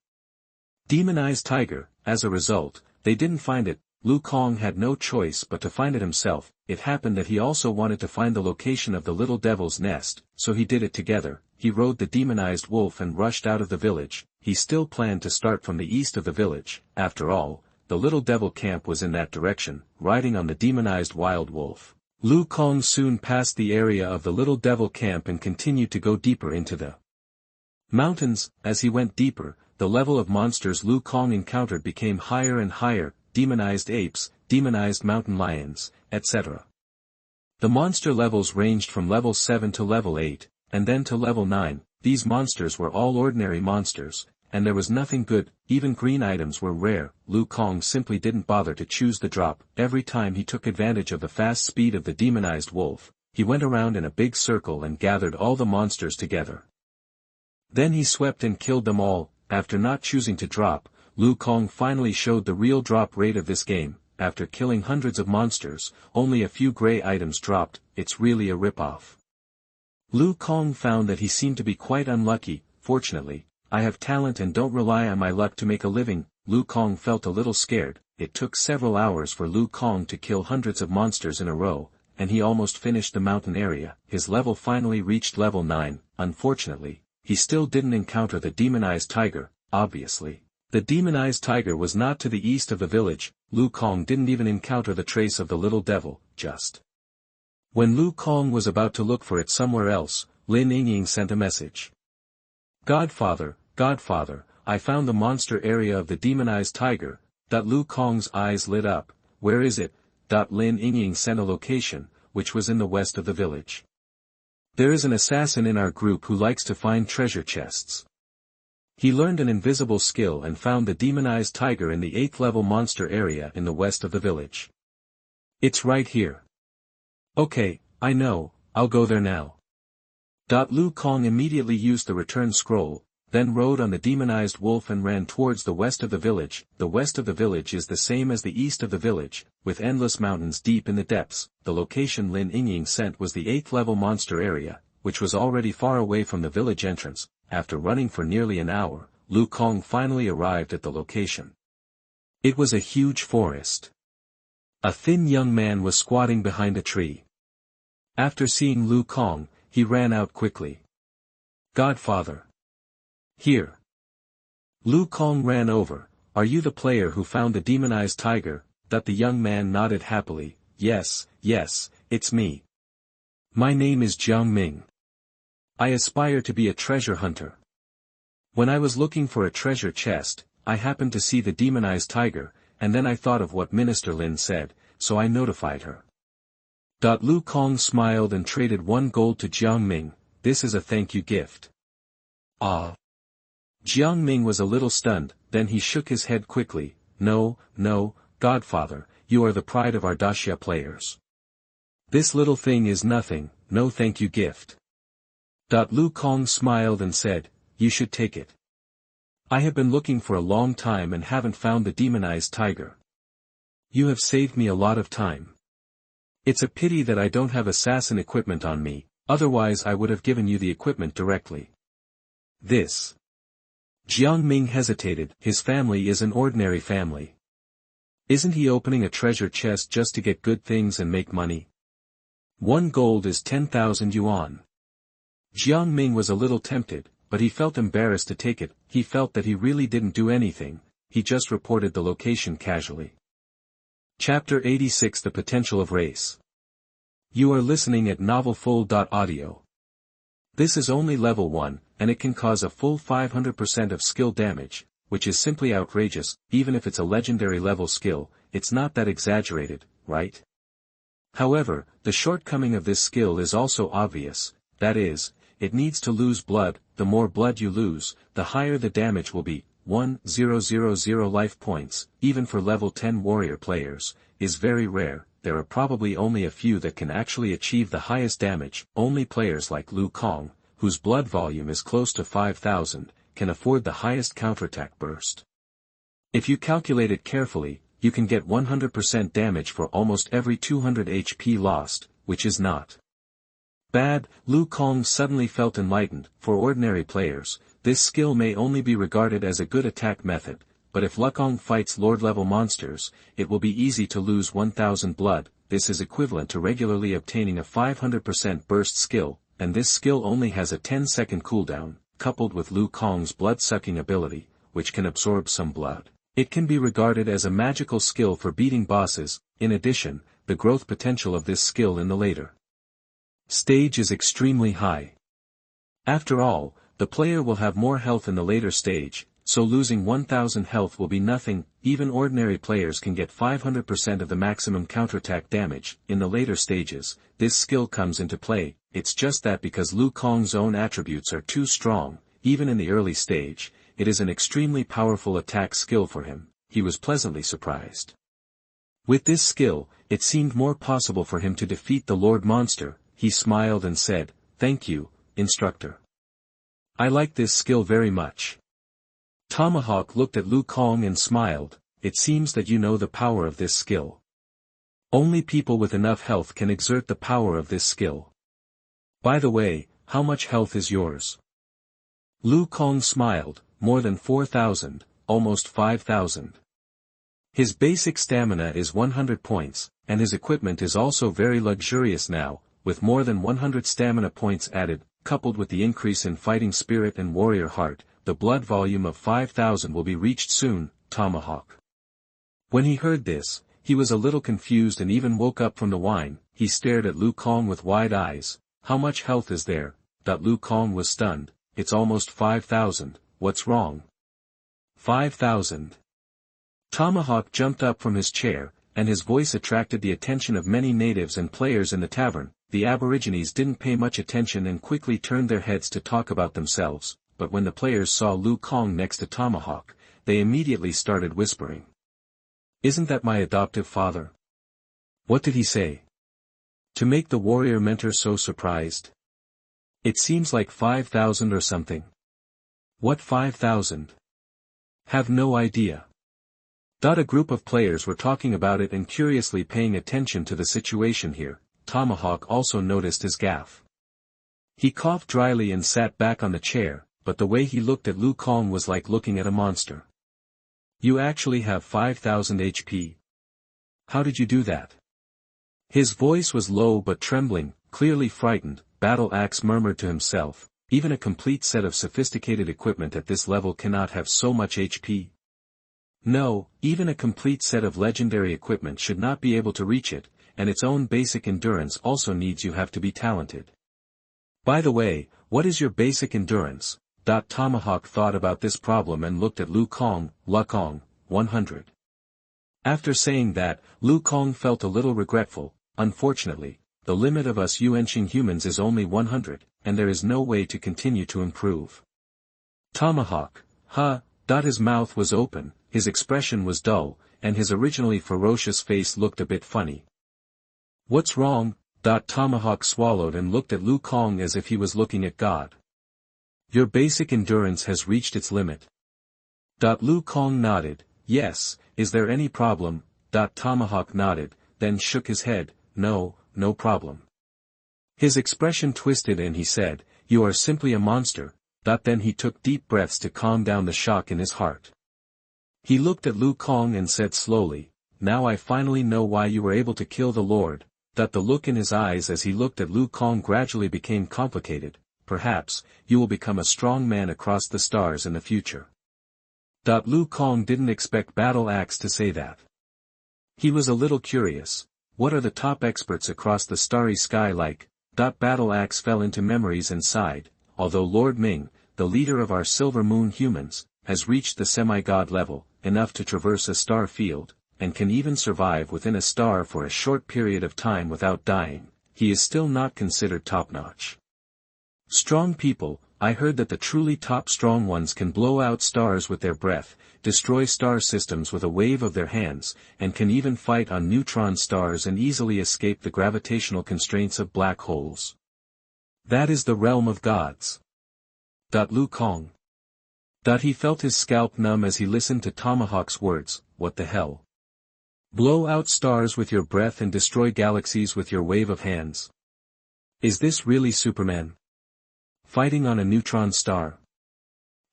demonized tiger. As a result, they didn't find it. Lu Kong had no choice but to find it himself. It happened that he also wanted to find the location of the little devil's nest, so he did it together. He rode the demonized wolf and rushed out of the village. He still planned to start from the east of the village. After all, the little devil camp was in that direction. Riding on the demonized wild wolf, Lu Kong soon passed the area of the little devil camp and continued to go deeper into the mountains. As he went deeper, the level of monsters Lu Kong encountered became higher and higher. Demonized apes, demonized mountain lions, etc. The monster levels ranged from level 7 to level 8, and then to level 9. These monsters were all ordinary monsters, and there was nothing good. Even green items were rare. Lu Kong simply didn't bother to choose the drop. Every time he took advantage of the fast speed of the demonized wolf, he went around in a big circle and gathered all the monsters together. Then he swept and killed them all. After not choosing to drop, Lu Kong finally showed the real drop rate of this game. After killing hundreds of monsters, only a few gray items dropped. It's really a rip-off. Lu Kong found that he seemed to be quite unlucky. Fortunately, I have talent and don't rely on my luck to make a living. Lu Kong felt a little scared. It took several hours for Lu Kong to kill hundreds of monsters in a row, and he almost finished the mountain area. His level finally reached level 9. Unfortunately, he still didn't encounter the demonized tiger. Obviously, the demonized tiger was not to the east of the village. Lu Kong didn't even encounter the trace of the little devil. Just when Lu Kong was about to look for it somewhere else, Lin Yingying sent a message. Godfather, Godfather, I found the monster area of the demonized tiger. Lu Kong's eyes lit up. Where is it? Lin Yingying sent a location, which was in the west of the village. There is an assassin in our group who likes to find treasure chests. He learned an invisible skill and found the demonized tiger in the 8th level monster area in the west of the village. It's right here. Okay, I know, I'll go there now. Lu Kong immediately used the return scroll, then rode on the demonized wolf and ran towards the west of the village. The west of the village is the same as the east of the village, with endless mountains deep in the depths. The location Lin Yingying sent was the 8th level monster area, which was already far away from the village entrance. After running for nearly an hour, Lu Kong finally arrived at the location. It was a huge forest. A thin young man was squatting behind a tree. After seeing Lu Kong, he ran out quickly. Godfather. Here. Lu Kong ran over. Are you the player who found the demonized tiger? That the young man nodded happily. Yes, it's me. My name is Jiang Ming. I aspire to be a treasure hunter. When I was looking for a treasure chest, I happened to see the demonized tiger, and then I thought of what Minister Lin said, so I notified her. Lu Kong smiled and traded 1 gold to Jiang Ming. This is a thank you gift. Ah. Jiang Ming was a little stunned, then he shook his head quickly. No, Godfather, you are the pride of our Daxia players. This little thing is nothing, no thank you gift. Lu Kong smiled and said, you should take it. I have been looking for a long time and haven't found the demonized tiger. You have saved me a lot of time. It's a pity that I don't have assassin equipment on me, otherwise I would have given you the equipment directly. This. Jiang Ming hesitated. His family is an ordinary family. Isn't he opening a treasure chest just to get good things and make money? 1 gold is 10,000 yuan. Jiang Ming was a little tempted, but he felt embarrassed to take it. He felt that he really didn't do anything, he just reported the location casually. Chapter 86 The Potential of Race. You are listening at NavelFull.audio. This is only level 1, and it can cause a full 500% of skill damage, which is simply outrageous. Even if it's a legendary level skill, it's not that exaggerated, right? However, the shortcoming of this skill is also obvious, that is, it needs to lose blood. The more blood you lose, the higher the damage will be. 1000 life points, even for level 10 warrior players, is very rare. There are probably only a few that can actually achieve the highest damage. Only players like Lu Kong, whose blood volume is close to 5,000, can afford the highest counterattack burst. If you calculate it carefully, you can get 100% damage for almost every 200 HP lost, which is not bad. Lu Kong suddenly felt enlightened. For ordinary players, this skill may only be regarded as a good attack method, but if Lu Kong fights Lord-level monsters, it will be easy to lose 1000 blood. This is equivalent to regularly obtaining a 500% burst skill, and this skill only has a 10-second cooldown, coupled with Lu Kong's blood-sucking ability, which can absorb some blood. It can be regarded as a magical skill for beating bosses. In addition, the growth potential of this skill in the later stage is extremely high. After all, the player will have more health in the later stage, so losing 1000 health will be nothing. Even ordinary players can get 500% of the maximum counterattack damage. In the later stages, this skill comes into play. It's just that because Lu Kong's own attributes are too strong, even in the early stage, it is an extremely powerful attack skill for him. He was pleasantly surprised. With this skill, it seemed more possible for him to defeat the Lord Monster. He smiled and said, "Thank you, instructor. I like this skill very much." Tomahawk looked at Lu Kong and smiled. "It seems that you know the power of this skill. Only people with enough health can exert the power of this skill. By the way, how much health is yours?" Lu Kong smiled. "More than 4,000, almost 5,000. His basic stamina is 100 points, and his equipment is also very luxurious now, with more than 100 stamina points added, coupled with the increase in fighting spirit and warrior heart, the blood volume of 5,000 will be reached soon." Tomahawk. When he heard this, he was a little confused and even woke up from the wine. He stared at Lu Kong with wide eyes. "How much health is there?" Lu Kong was stunned. "It's almost 5,000, what's wrong?" 5,000. Tomahawk jumped up from his chair, and his voice attracted the attention of many natives and players in the tavern. the Aborigines didn't pay much attention and quickly turned their heads to talk about themselves, but when the players saw Lu Kong next to Tomahawk, they immediately started whispering. "Isn't that my adoptive father? What did he say? To make the warrior mentor so surprised? It seems like 5,000 or something." "What 5,000? Have no idea." A group of players were talking about it and curiously paying attention to the situation here. Tomahawk also noticed his gaffe. He coughed dryly and sat back on the chair, but the way he looked at Lu Kong was like looking at a monster. "You actually have 5,000 HP? How did you do that?" His voice was low but trembling, clearly frightened. Battle Axe murmured to himself, "Even a complete set of sophisticated equipment at this level cannot have so much HP. No, even a complete set of legendary equipment should not be able to reach it, and its own basic endurance also needs you have to be talented. By the way, what is your basic endurance?" Tomahawk thought about this problem and looked at Lu Kong. "Lu Kong, 100. After saying that, Lu Kong felt a little regretful. "Unfortunately, the limit of us Yuanqing humans is only 100, and there is no way to continue to improve." Tomahawk, huh? His mouth was open, his expression was dull, and his originally ferocious face looked a bit funny. "What's wrong?" Tomahawk swallowed and looked at Lu Kong as if he was looking at God. "Your basic endurance has reached its limit." Lu Kong nodded. "Yes, is there any problem?" Tomahawk nodded, then shook his head. "No, no problem." His expression twisted and he said, "You are simply a monster." Then he took deep breaths to calm down the shock in his heart. He looked at Lu Kong and said slowly, "Now I finally know why you were able to kill the Lord." The look in his eyes as he looked at Lu Kong gradually became complicated. "Perhaps, you will become a strong man across the stars in the future." Lu Kong didn't expect Battle Axe to say that. He was a little curious. What are the top experts across the starry sky like? Battle Axe fell into memories and sighed. Although Lord Ming, the leader of our Silver Moon humans, has reached the semi-god level, enough to traverse a star field, and can even survive within a star for a short period of time without dying, he is still not considered top-notch. Strong people, I heard that the truly top strong ones can blow out stars with their breath, destroy star systems with a wave of their hands, and can even fight on neutron stars and easily escape the gravitational constraints of black holes. That is the realm of gods. Lu Kong. He felt his scalp numb as he listened to Tomahawk's words. What the hell? Blow out stars with your breath and destroy galaxies with your wave of hands. Is this really Superman? Fighting on a neutron star?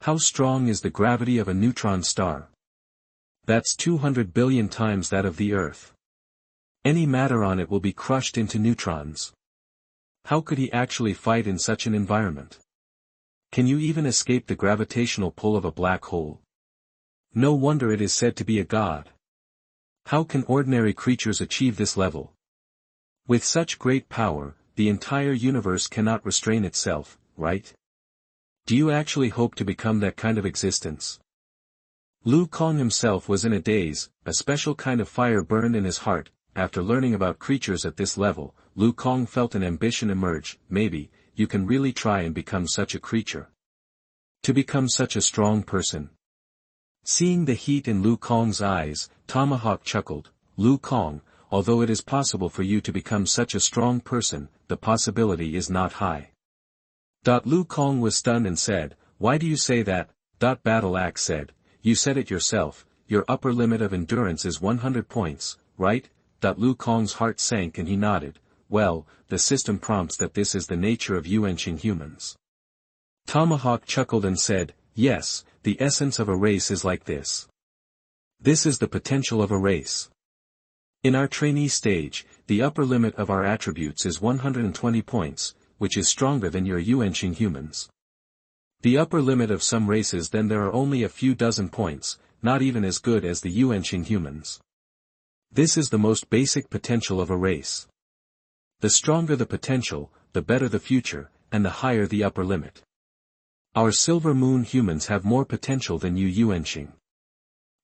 How strong is the gravity of a neutron star? That's 200 billion times that of the Earth. Any matter on it will be crushed into neutrons. How could he actually fight in such an environment? Can you even escape the gravitational pull of a black hole? No wonder it is said to be a god. How can ordinary creatures achieve this level? With such great power, the entire universe cannot restrain itself, right? Do you actually hope to become that kind of existence? Lu Kong himself was in a daze. A special kind of fire burned in his heart. After learning about creatures at this level, Lu Kong felt an ambition emerge. Maybe, you can really try and become such a creature. To become such a strong person. Seeing the heat in Lu Kong's eyes, Tomahawk chuckled. Lu Kong, although it is possible for you to become such a strong person, the possibility is not high. Lu Kong was stunned and said, "Why do you say that?" Battle Axe said, "You said it yourself, your upper limit of endurance is 100 points, right?" Lu Kong's heart sank and he nodded. "Well, the system prompts that this is the nature of Yuanqing humans." Tomahawk chuckled and said, "Yes, the essence of a race is like this. This is the potential of a race. In our trainee stage, the upper limit of our attributes is 120 points, which is stronger than your Yuanqing humans. The upper limit of some races then there are only a few dozen points, not even as good as the Yuanqing humans. This is the most basic potential of a race. The stronger the potential, the better the future, and the higher the upper limit. Our Silver Moon humans have more potential than you Yuanqing.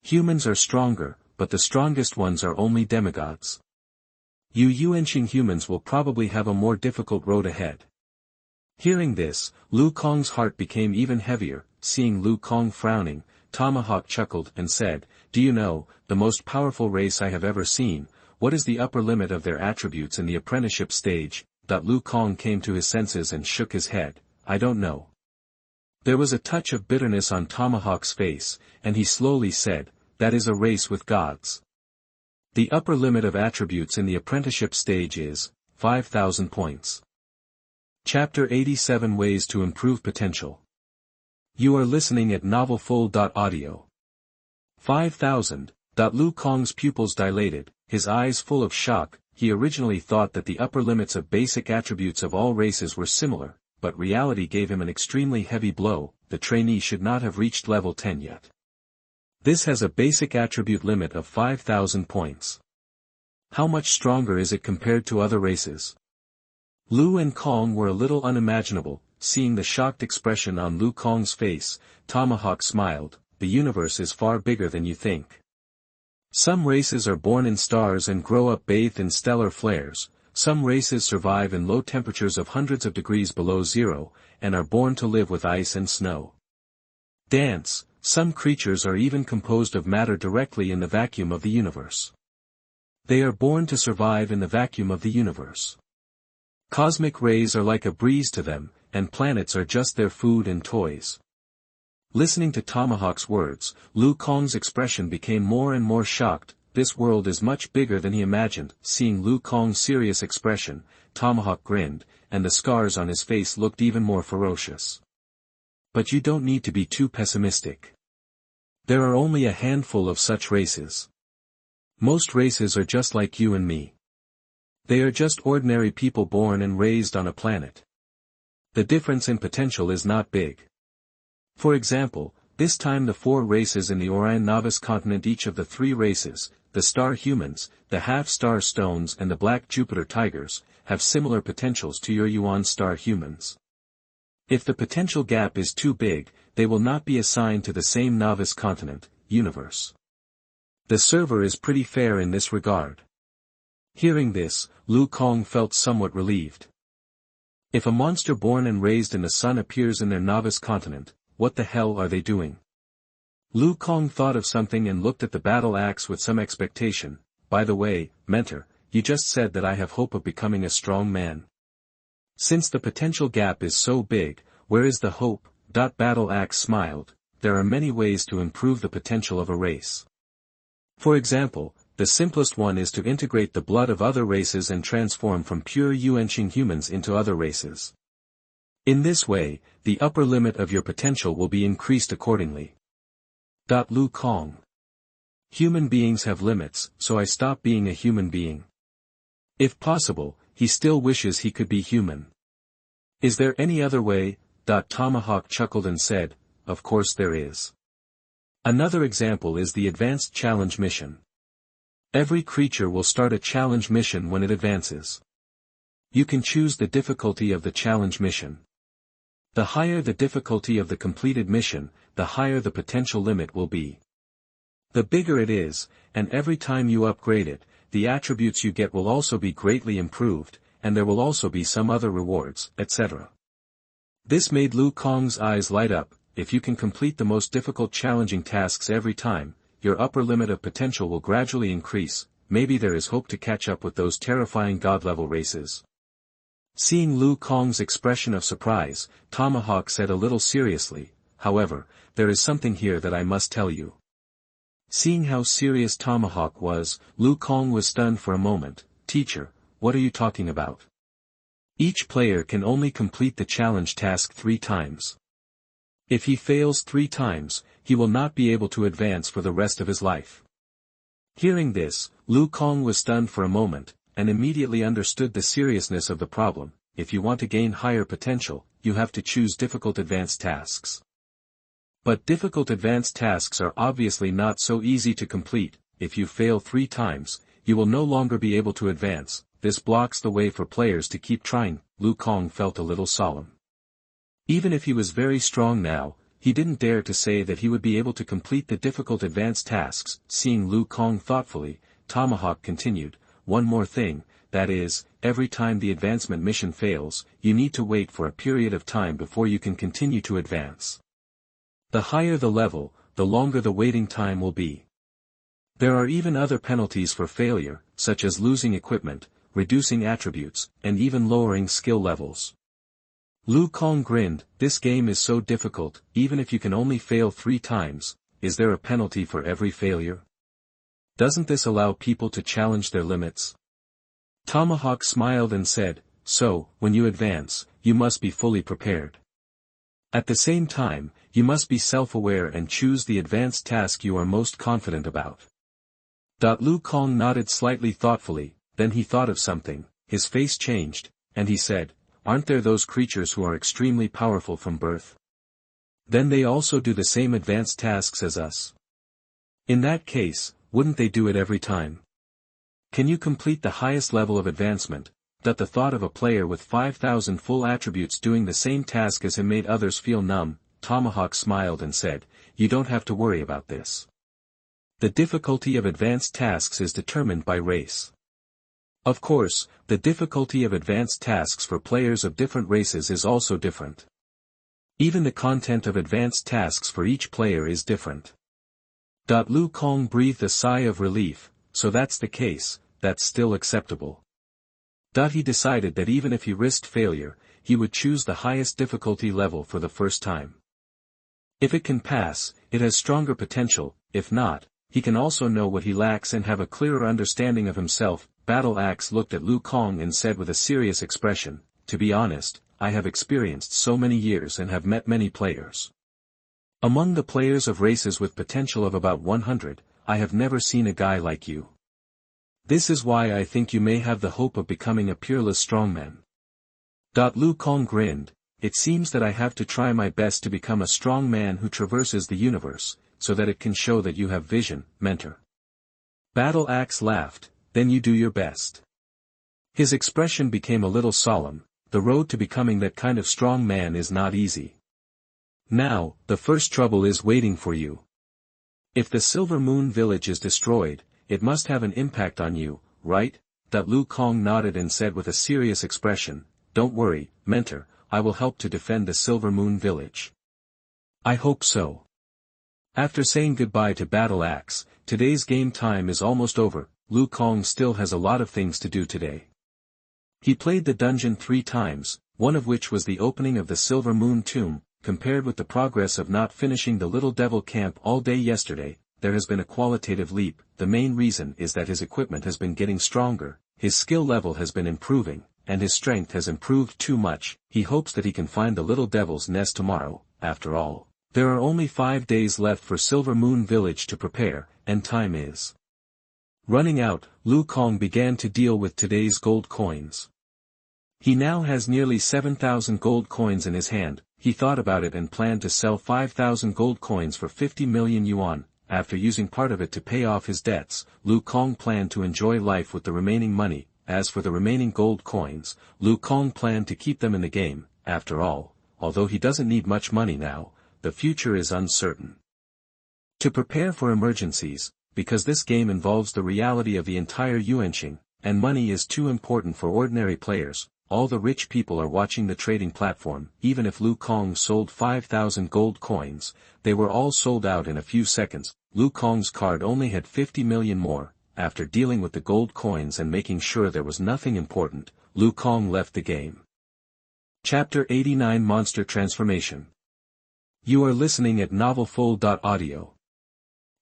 Humans are stronger, but the strongest ones are only demigods. You Yuanqing humans will probably have a more difficult road ahead. Hearing this, Lu Kong's heart became even heavier. Seeing Lu Kong frowning, Tomahawk chuckled and said, "Do you know, the most powerful race I have ever seen, what is the upper limit of their attributes in the apprenticeship stage?" Lu Kong came to his senses and shook his head. "I don't know." There was a touch of bitterness on Tomahawk's face, and he slowly said, "That is a race with gods. The upper limit of attributes in the apprenticeship stage is 5,000 points. Chapter 87 Ways to Improve Potential. You are listening at NovelFull.audio. 5,000. Lu Kong's pupils dilated, his eyes full of shock. He originally thought that the upper limits of basic attributes of all races were similar, but reality gave him an extremely heavy blow. The trainee should not have reached level 10 yet. This has a basic attribute limit of 5,000 points. How much stronger is it compared to other races? Lu and Kong were a little unimaginable. Seeing the shocked expression on Lu Kong's face, Tomahawk smiled. "The universe is far bigger than you think. Some races are born in stars and grow up bathed in stellar flares, some races survive in low temperatures of hundreds of degrees below zero, and are born to live with ice and snow. Dance, some creatures are even composed of matter directly in the vacuum of the universe. They are born to survive in the vacuum of the universe. Cosmic rays are like a breeze to them, and planets are just their food and toys." Listening to Tomahawk's words, Lu Kong's expression became more and more shocked. This world is much bigger than he imagined. Seeing Lu Kong's serious expression, Tomahawk grinned, and the scars on his face looked even more ferocious. "But you don't need to be too pessimistic. There are only a handful of such races. Most races are just like you and me. They are just ordinary people born and raised on a planet. The difference in potential is not big. For example, this time the 4 races in the Orion Novice continent, each of the 3 races, the Star Humans, the Half-Star Stones and the Black Jupiter Tigers, have similar potentials to your Yuan Star Humans. If the potential gap is too big, they will not be assigned to the same novice continent, universe. The server is pretty fair in this regard." Hearing this, Lu Kong felt somewhat relieved. If a monster born and raised in the sun appears in their novice continent, what the hell are they doing? Lu Kong thought of something and looked at the battle axe with some expectation. "By the way, mentor, you just said that I have hope of becoming a strong man. Since the potential gap is so big, where is the hope?" Battle axe smiled. "There are many ways to improve the potential of a race. For example, the simplest one is to integrate the blood of other races and transform from pure Yuanqing humans into other races. In this way, the upper limit of your potential will be increased accordingly." Lu Kong. "Human beings have limits, so I stop being a human being." If possible, he still wishes he could be human. "Is there any other way?" Tomahawk chuckled and said, "Of course there is. Another example is the Advanced Challenge Mission. Every creature will start a challenge mission when it advances. You can choose the difficulty of the challenge mission. The higher the difficulty of the completed mission, the higher the potential limit will be. The bigger it is, and every time you upgrade it, the attributes you get will also be greatly improved, and there will also be some other rewards, etc." This made Lu Kong's eyes light up. If you can complete the most difficult challenging tasks every time, your upper limit of potential will gradually increase. Maybe there is hope to catch up with those terrifying god-level races. Seeing Lu Kong's expression of surprise, Tomahawk said a little seriously, "However, there is something here that I must tell you." Seeing how serious Tomahawk was, Lu Kong was stunned for a moment. "Teacher, what are you talking about? Each player can only complete the challenge task 3 times. If he fails 3 times, he will not be able to advance for the rest of his life." Hearing this, Lu Kong was stunned for a moment, and immediately understood the seriousness of the problem. If you want to gain higher potential, you have to choose difficult advanced tasks. But difficult advanced tasks are obviously not so easy to complete. If you fail 3 times, you will no longer be able to advance. This blocks the way for players to keep trying. Lu Kong felt a little solemn. Even if he was very strong now, he didn't dare to say that he would be able to complete the difficult advanced tasks. Seeing Lu Kong thoughtfully, Tomahawk continued, "One more thing, that is, every time the advancement mission fails, you need to wait for a period of time before you can continue to advance. The higher the level, the longer the waiting time will be. There are even other penalties for failure, such as losing equipment, reducing attributes, and even lowering skill levels. Lu Kong grinned, "This game is so difficult, even if you can only fail 3 times, is there a penalty for every failure? Doesn't this allow people to challenge their limits?" Tomahawk smiled and said, "So, when you advance, you must be fully prepared. At the same time, you must be self-aware and choose the advanced task you are most confident about." Lu Kong nodded slightly thoughtfully, then he thought of something, his face changed, and he said, "Aren't there those creatures who are extremely powerful from birth? Then they also do the same advanced tasks as us. In that case, wouldn't they do it every time? Can you complete the highest level of advancement?" That the thought of a player with 5,000 full attributes doing the same task as him made others feel numb. Tomahawk smiled and said, "You don't have to worry about this. The difficulty of advanced tasks is determined by race. Of course, the difficulty of advanced tasks for players of different races is also different. Even the content of advanced tasks for each player is different." Lu Kong breathed a sigh of relief, "So that's the case, that's still acceptable." He decided that even if he risked failure, he would choose the highest difficulty level for the first time. If it can pass, it has stronger potential; if not, he can also know what he lacks and have a clearer understanding of himself. Battle Axe looked at Lu Kong and said with a serious expression, "To be honest, I have experienced so many years and have met many players. Among the players of races with potential of about 100, I have never seen a guy like you. This is why I think you may have the hope of becoming a peerless strongman." Lu Kong grinned, "It seems that I have to try my best to become a strong man who traverses the universe, so that it can show that you have vision, mentor." Battle Axe laughed, "Then you do your best." His expression became a little solemn. The road to becoming that kind of strong man is not easy. Now, the first trouble is waiting for you. If the Silver Moon village is destroyed, it must have an impact on you, right? Lu Kong nodded and said with a serious expression, "Don't worry, mentor, I will help to defend the Silver Moon village." "I hope so." After saying goodbye to Battle Axe, today's game time is almost over. Lu Kong still has a lot of things to do today. He played the dungeon 3 times, one of which was the opening of the Silver Moon tomb. Compared with the progress of not finishing the Little Devil camp all day yesterday, there has been a qualitative leap. The main reason is that his equipment has been getting stronger, his skill level has been improving, and his strength has improved too much. He hopes that he can find the Little Devil's nest tomorrow. After all, there are only 5 days left for Silver Moon Village to prepare, and time is running out. Lu Kong began to deal with today's gold coins. He now has nearly 7,000 gold coins in his hand. He thought about it and planned to sell 5,000 gold coins for 50 million yuan. After using part of it to pay off his debts, Lu Kong planned to enjoy life with the remaining money. As for the remaining gold coins, Lu Kong planned to keep them in the game. After all, although he doesn't need much money now, the future is uncertain. To prepare for emergencies, because this game involves the reality of the entire Yuanqing, and money is too important for ordinary players, all the rich people are watching the trading platform. Even if Lu Kong sold 5,000 gold coins, they were all sold out in a few seconds. Lu Kong's card only had 50 million more. After dealing with the gold coins and making sure there was nothing important, Lu Kong left the game. Chapter 89 Monster Transformation. You are listening at NavelFull.audio.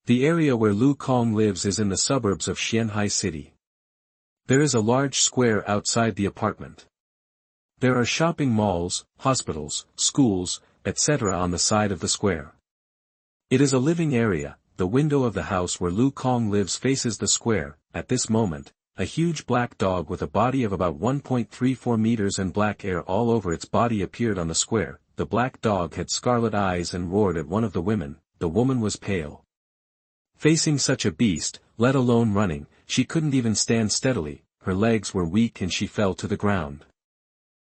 The area where Lu Kong lives is in the suburbs of Xianhai City. There is a large square outside the apartment. There are shopping malls, hospitals, schools, etc. on the side of the square. It is a living area. The window of the house where Lu Kong lives faces the square. At this moment, a huge black dog with a body of about 1.34 meters and black hair all over its body appeared on the square. The black dog had scarlet eyes and roared at one of the women. The woman was pale. Facing such a beast, let alone running, she couldn't even stand steadily. Her legs were weak and she fell to the ground.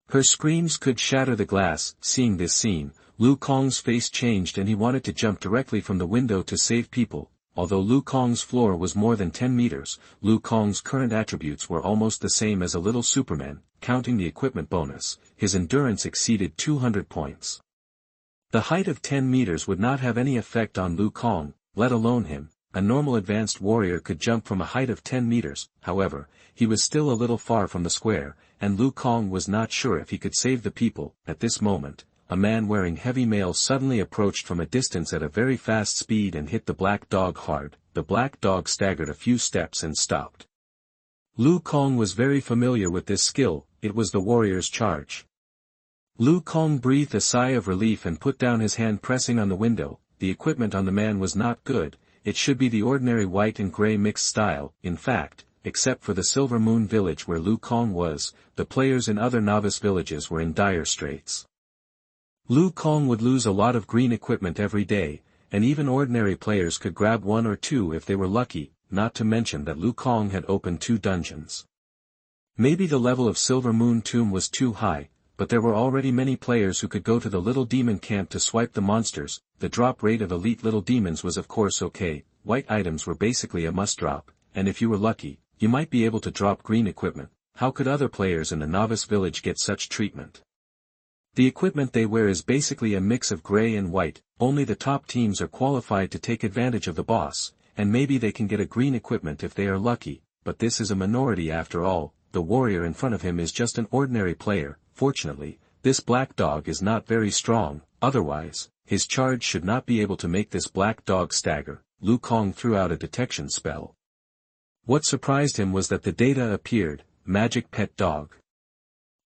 Her screams could shatter the glass. Seeing this scene, Lu Kong's face changed and he wanted to jump directly from the window to save people. although Lu Kong's floor was more than 10 meters, Lu Kong's current attributes were almost the same as a little Superman, counting the equipment bonus, his endurance exceeded 200 points. The height of 10 meters would not have any effect on Lu Kong, let alone him. A normal advanced warrior could jump from a height of 10 meters, however, he was still a little far from the square, and Lu Kong was not sure if he could save the people. At this moment, a man wearing heavy mail suddenly approached from a distance at a very fast speed and hit the black dog hard. The black dog staggered a few steps and stopped. Lu Kong was very familiar with this skill, it was the warrior's charge. Lu Kong breathed a sigh of relief and put down his hand, pressing on the window. The equipment on the man was not good. It should be the ordinary white and gray mixed style. In fact, except for the Silver Moon village where Lu Kong was, the players in other novice villages were in dire straits. Lu Kong would lose a lot of green equipment every day, and even ordinary players could grab one or two if they were lucky, not to mention that Lu Kong had opened 2 dungeons. Maybe the level of Silver Moon Tomb was too high, but there were already many players who could go to the little demon camp to swipe the monsters. The drop rate of elite little demons was of course okay, white items were basically a must drop, and if you were lucky, you might be able to drop green equipment. How could other players in the novice village get such treatment? The equipment they wear is basically a mix of gray and white, only the top teams are qualified to take advantage of the boss, and maybe they can get a green equipment if they are lucky, but this is a minority after all. The warrior in front of him is just an ordinary player. Fortunately, this black dog is not very strong, otherwise, his charge should not be able to make this black dog stagger. Lu Kong threw out a detection spell. What surprised him was that the data appeared, magic pet dog.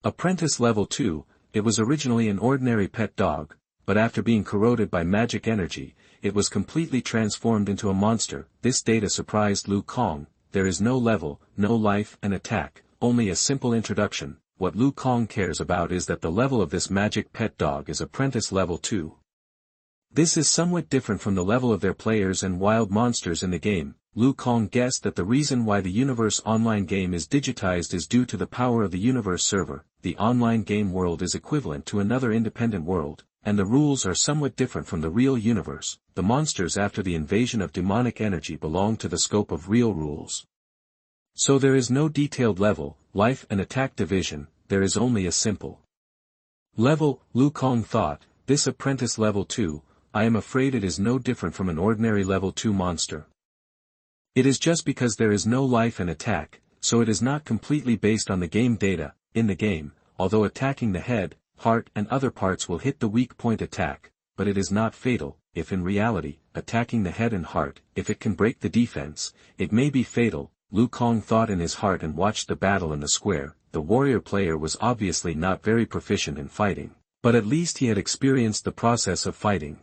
Apprentice level 2, it was originally an ordinary pet dog, but after being corroded by magic energy, it was completely transformed into a monster. This data surprised Lu Kong. There is no level, no life and attack, only a simple introduction. What Lu Kong cares about is that the level of this magic pet dog is apprentice level 2. This is somewhat different from the level of their players and wild monsters in the game. Lu Kong guessed that the reason why the Universe online game is digitized is due to the power of the Universe server. The online game world is equivalent to another independent world, and the rules are somewhat different from the real universe. The monsters after the invasion of demonic energy belong to the scope of real rules. So there is no detailed level, life and attack division, there is only a simple level. Lu Kong thought, this apprentice level 2, I am afraid it is no different from an ordinary level 2 monster. It is just because there is no life and attack, so it is not completely based on the game data. In the game, although attacking the head, heart and other parts will hit the weak point attack, but it is not fatal. If in reality, attacking the head and heart, if it can break the defense, it may be fatal. Lu Kong thought in his heart and watched the battle in the square. The warrior player was obviously not very proficient in fighting, but at least he had experienced the process of fighting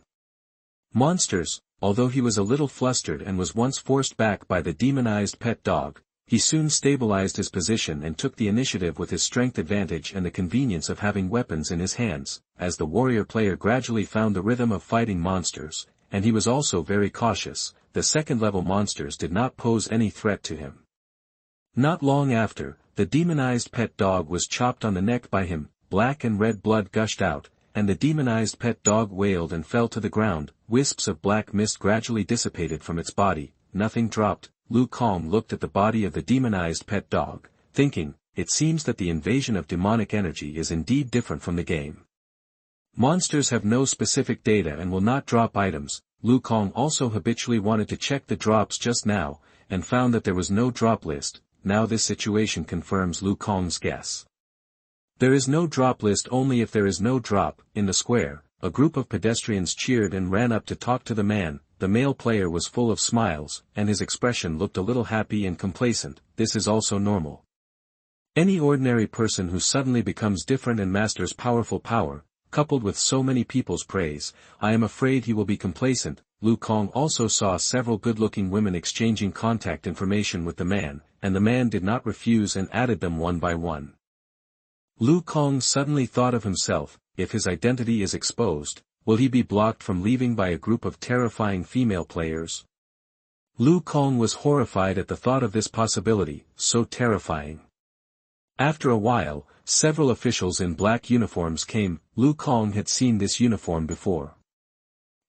monsters. Although he was a little flustered and was once forced back by the demonized pet dog, he soon stabilized his position and took the initiative with his strength advantage and the convenience of having weapons in his hands. As the warrior player gradually found the rhythm of fighting monsters, and he was also very cautious, the second-level monsters did not pose any threat to him. Not long after, the demonized pet dog was chopped on the neck by him. Black and red blood gushed out, and the demonized pet dog wailed and fell to the ground. Wisps of black mist gradually dissipated from its body. Nothing dropped. Lu Kong looked at the body of the demonized pet dog, thinking, it seems that the invasion of demonic energy is indeed different from the game. Monsters have no specific data and will not drop items. Lu Kong also habitually wanted to check the drops just now, and found that there was no drop list. Now this situation confirms Lu Kong's guess. There is no drop list only if there is no drop. In the square, a group of pedestrians cheered and ran up to talk to the man. The male player was full of smiles, and his expression looked a little happy and complacent. This is also normal. Any ordinary person who suddenly becomes different and masters powerful power, coupled with so many people's praise, I am afraid he will be complacent. Lu Kong also saw several good-looking women exchanging contact information with the man, and the man did not refuse and added them one by one. Lu Kong suddenly thought of himself, if his identity is exposed, will he be blocked from leaving by a group of terrifying female players? Lu Kong was horrified at the thought of this possibility, so terrifying. After a while, several officials in black uniforms came. Lu Kong had seen this uniform before.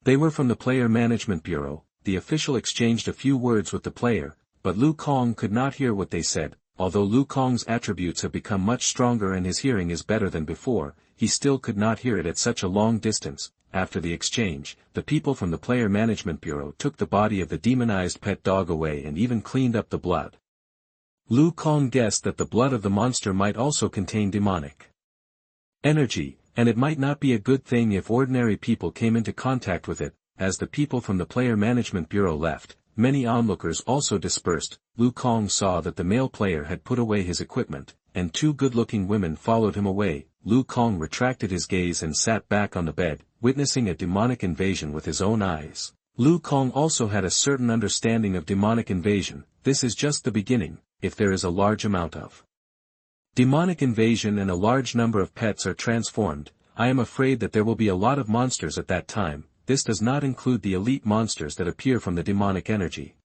They were from the Player Management Bureau. the official exchanged a few words with the player, but Lu Kong could not hear what they said. Although Lu Kong's attributes have become much stronger and his hearing is better than before, he still could not hear it at such a long distance. After the exchange, the people from the Player Management Bureau took the body of the demonized pet dog away and even cleaned up the blood. Lu Kong guessed that the blood of the monster might also contain demonic energy, and it might not be a good thing if ordinary people came into contact with it. As the people from the Player Management Bureau left, many onlookers also dispersed. Lu Kong saw that the male player had put away his equipment, and two good-looking women followed him away. Lu Kong retracted his gaze and sat back on the bed, witnessing a demonic invasion with his own eyes. Lu Kong also had a certain understanding of demonic invasion. This is just the beginning. If there is a large amount of demonic invasion and a large number of pets are transformed, I am afraid that there will be a lot of monsters at that time. This does not include the elite monsters that appear from the demonic energy.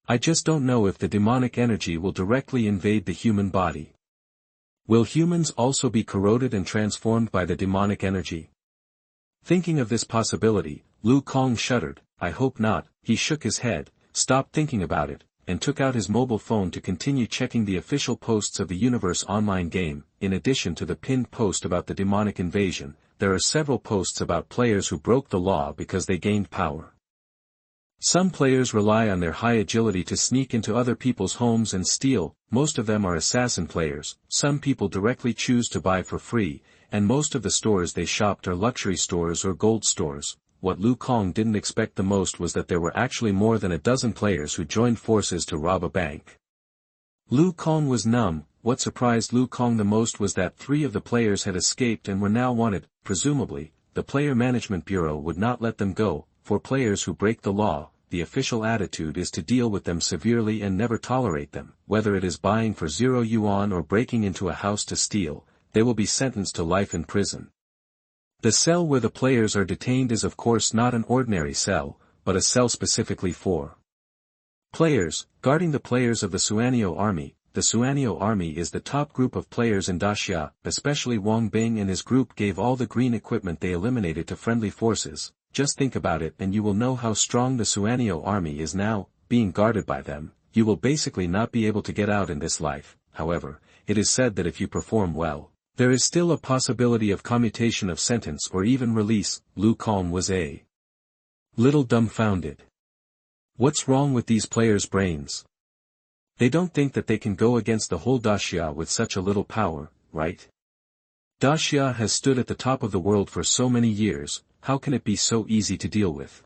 I just don't know if the demonic energy will directly invade the human body. Will humans also be corroded and transformed by the demonic energy? Thinking of this possibility, Lu Kong shuddered. I hope not. He shook his head, stopped thinking about it, and took out his mobile phone to continue checking the official posts of the Universe online game. In addition to the pinned post about the demonic invasion, there are several posts about players who broke the law because they gained power. Some players rely on their high agility to sneak into other people's homes and steal. Most of them are assassin players. Some people directly choose to buy for free, and most of the stores they shopped are luxury stores or gold stores. What Lu Kong didn't expect the most was that there were actually more than a dozen players who joined forces to rob a bank. Lu Kong was numb. What surprised Lu Kong the most was that 3 of the players had escaped and were now wanted. Presumably, the Player Management Bureau would not let them go. For players who break the law, the official attitude is to deal with them severely and never tolerate them. Whether it is buying for 0 yuan or breaking into a house to steal, they will be sentenced to life in prison. The cell where the players are detained is of course not an ordinary cell, but a cell specifically for players, guarding the players of the Suanio army. The Suanio army is the top group of players in Daxia, especially Wang Bing and his group gave all the green equipment they eliminated to friendly forces. Just think about it and you will know how strong the Suanio army is now. Being guarded by them, you will basically not be able to get out in this life. However, it is said that if you perform well, there is still a possibility of commutation of sentence or even release. Lu Kong was a little dumbfounded. What's wrong with these players' brains? They don't think that they can go against the whole Daxia with such a little power, right? Daxia has stood at the top of the world for so many years. How can it be so easy to deal with?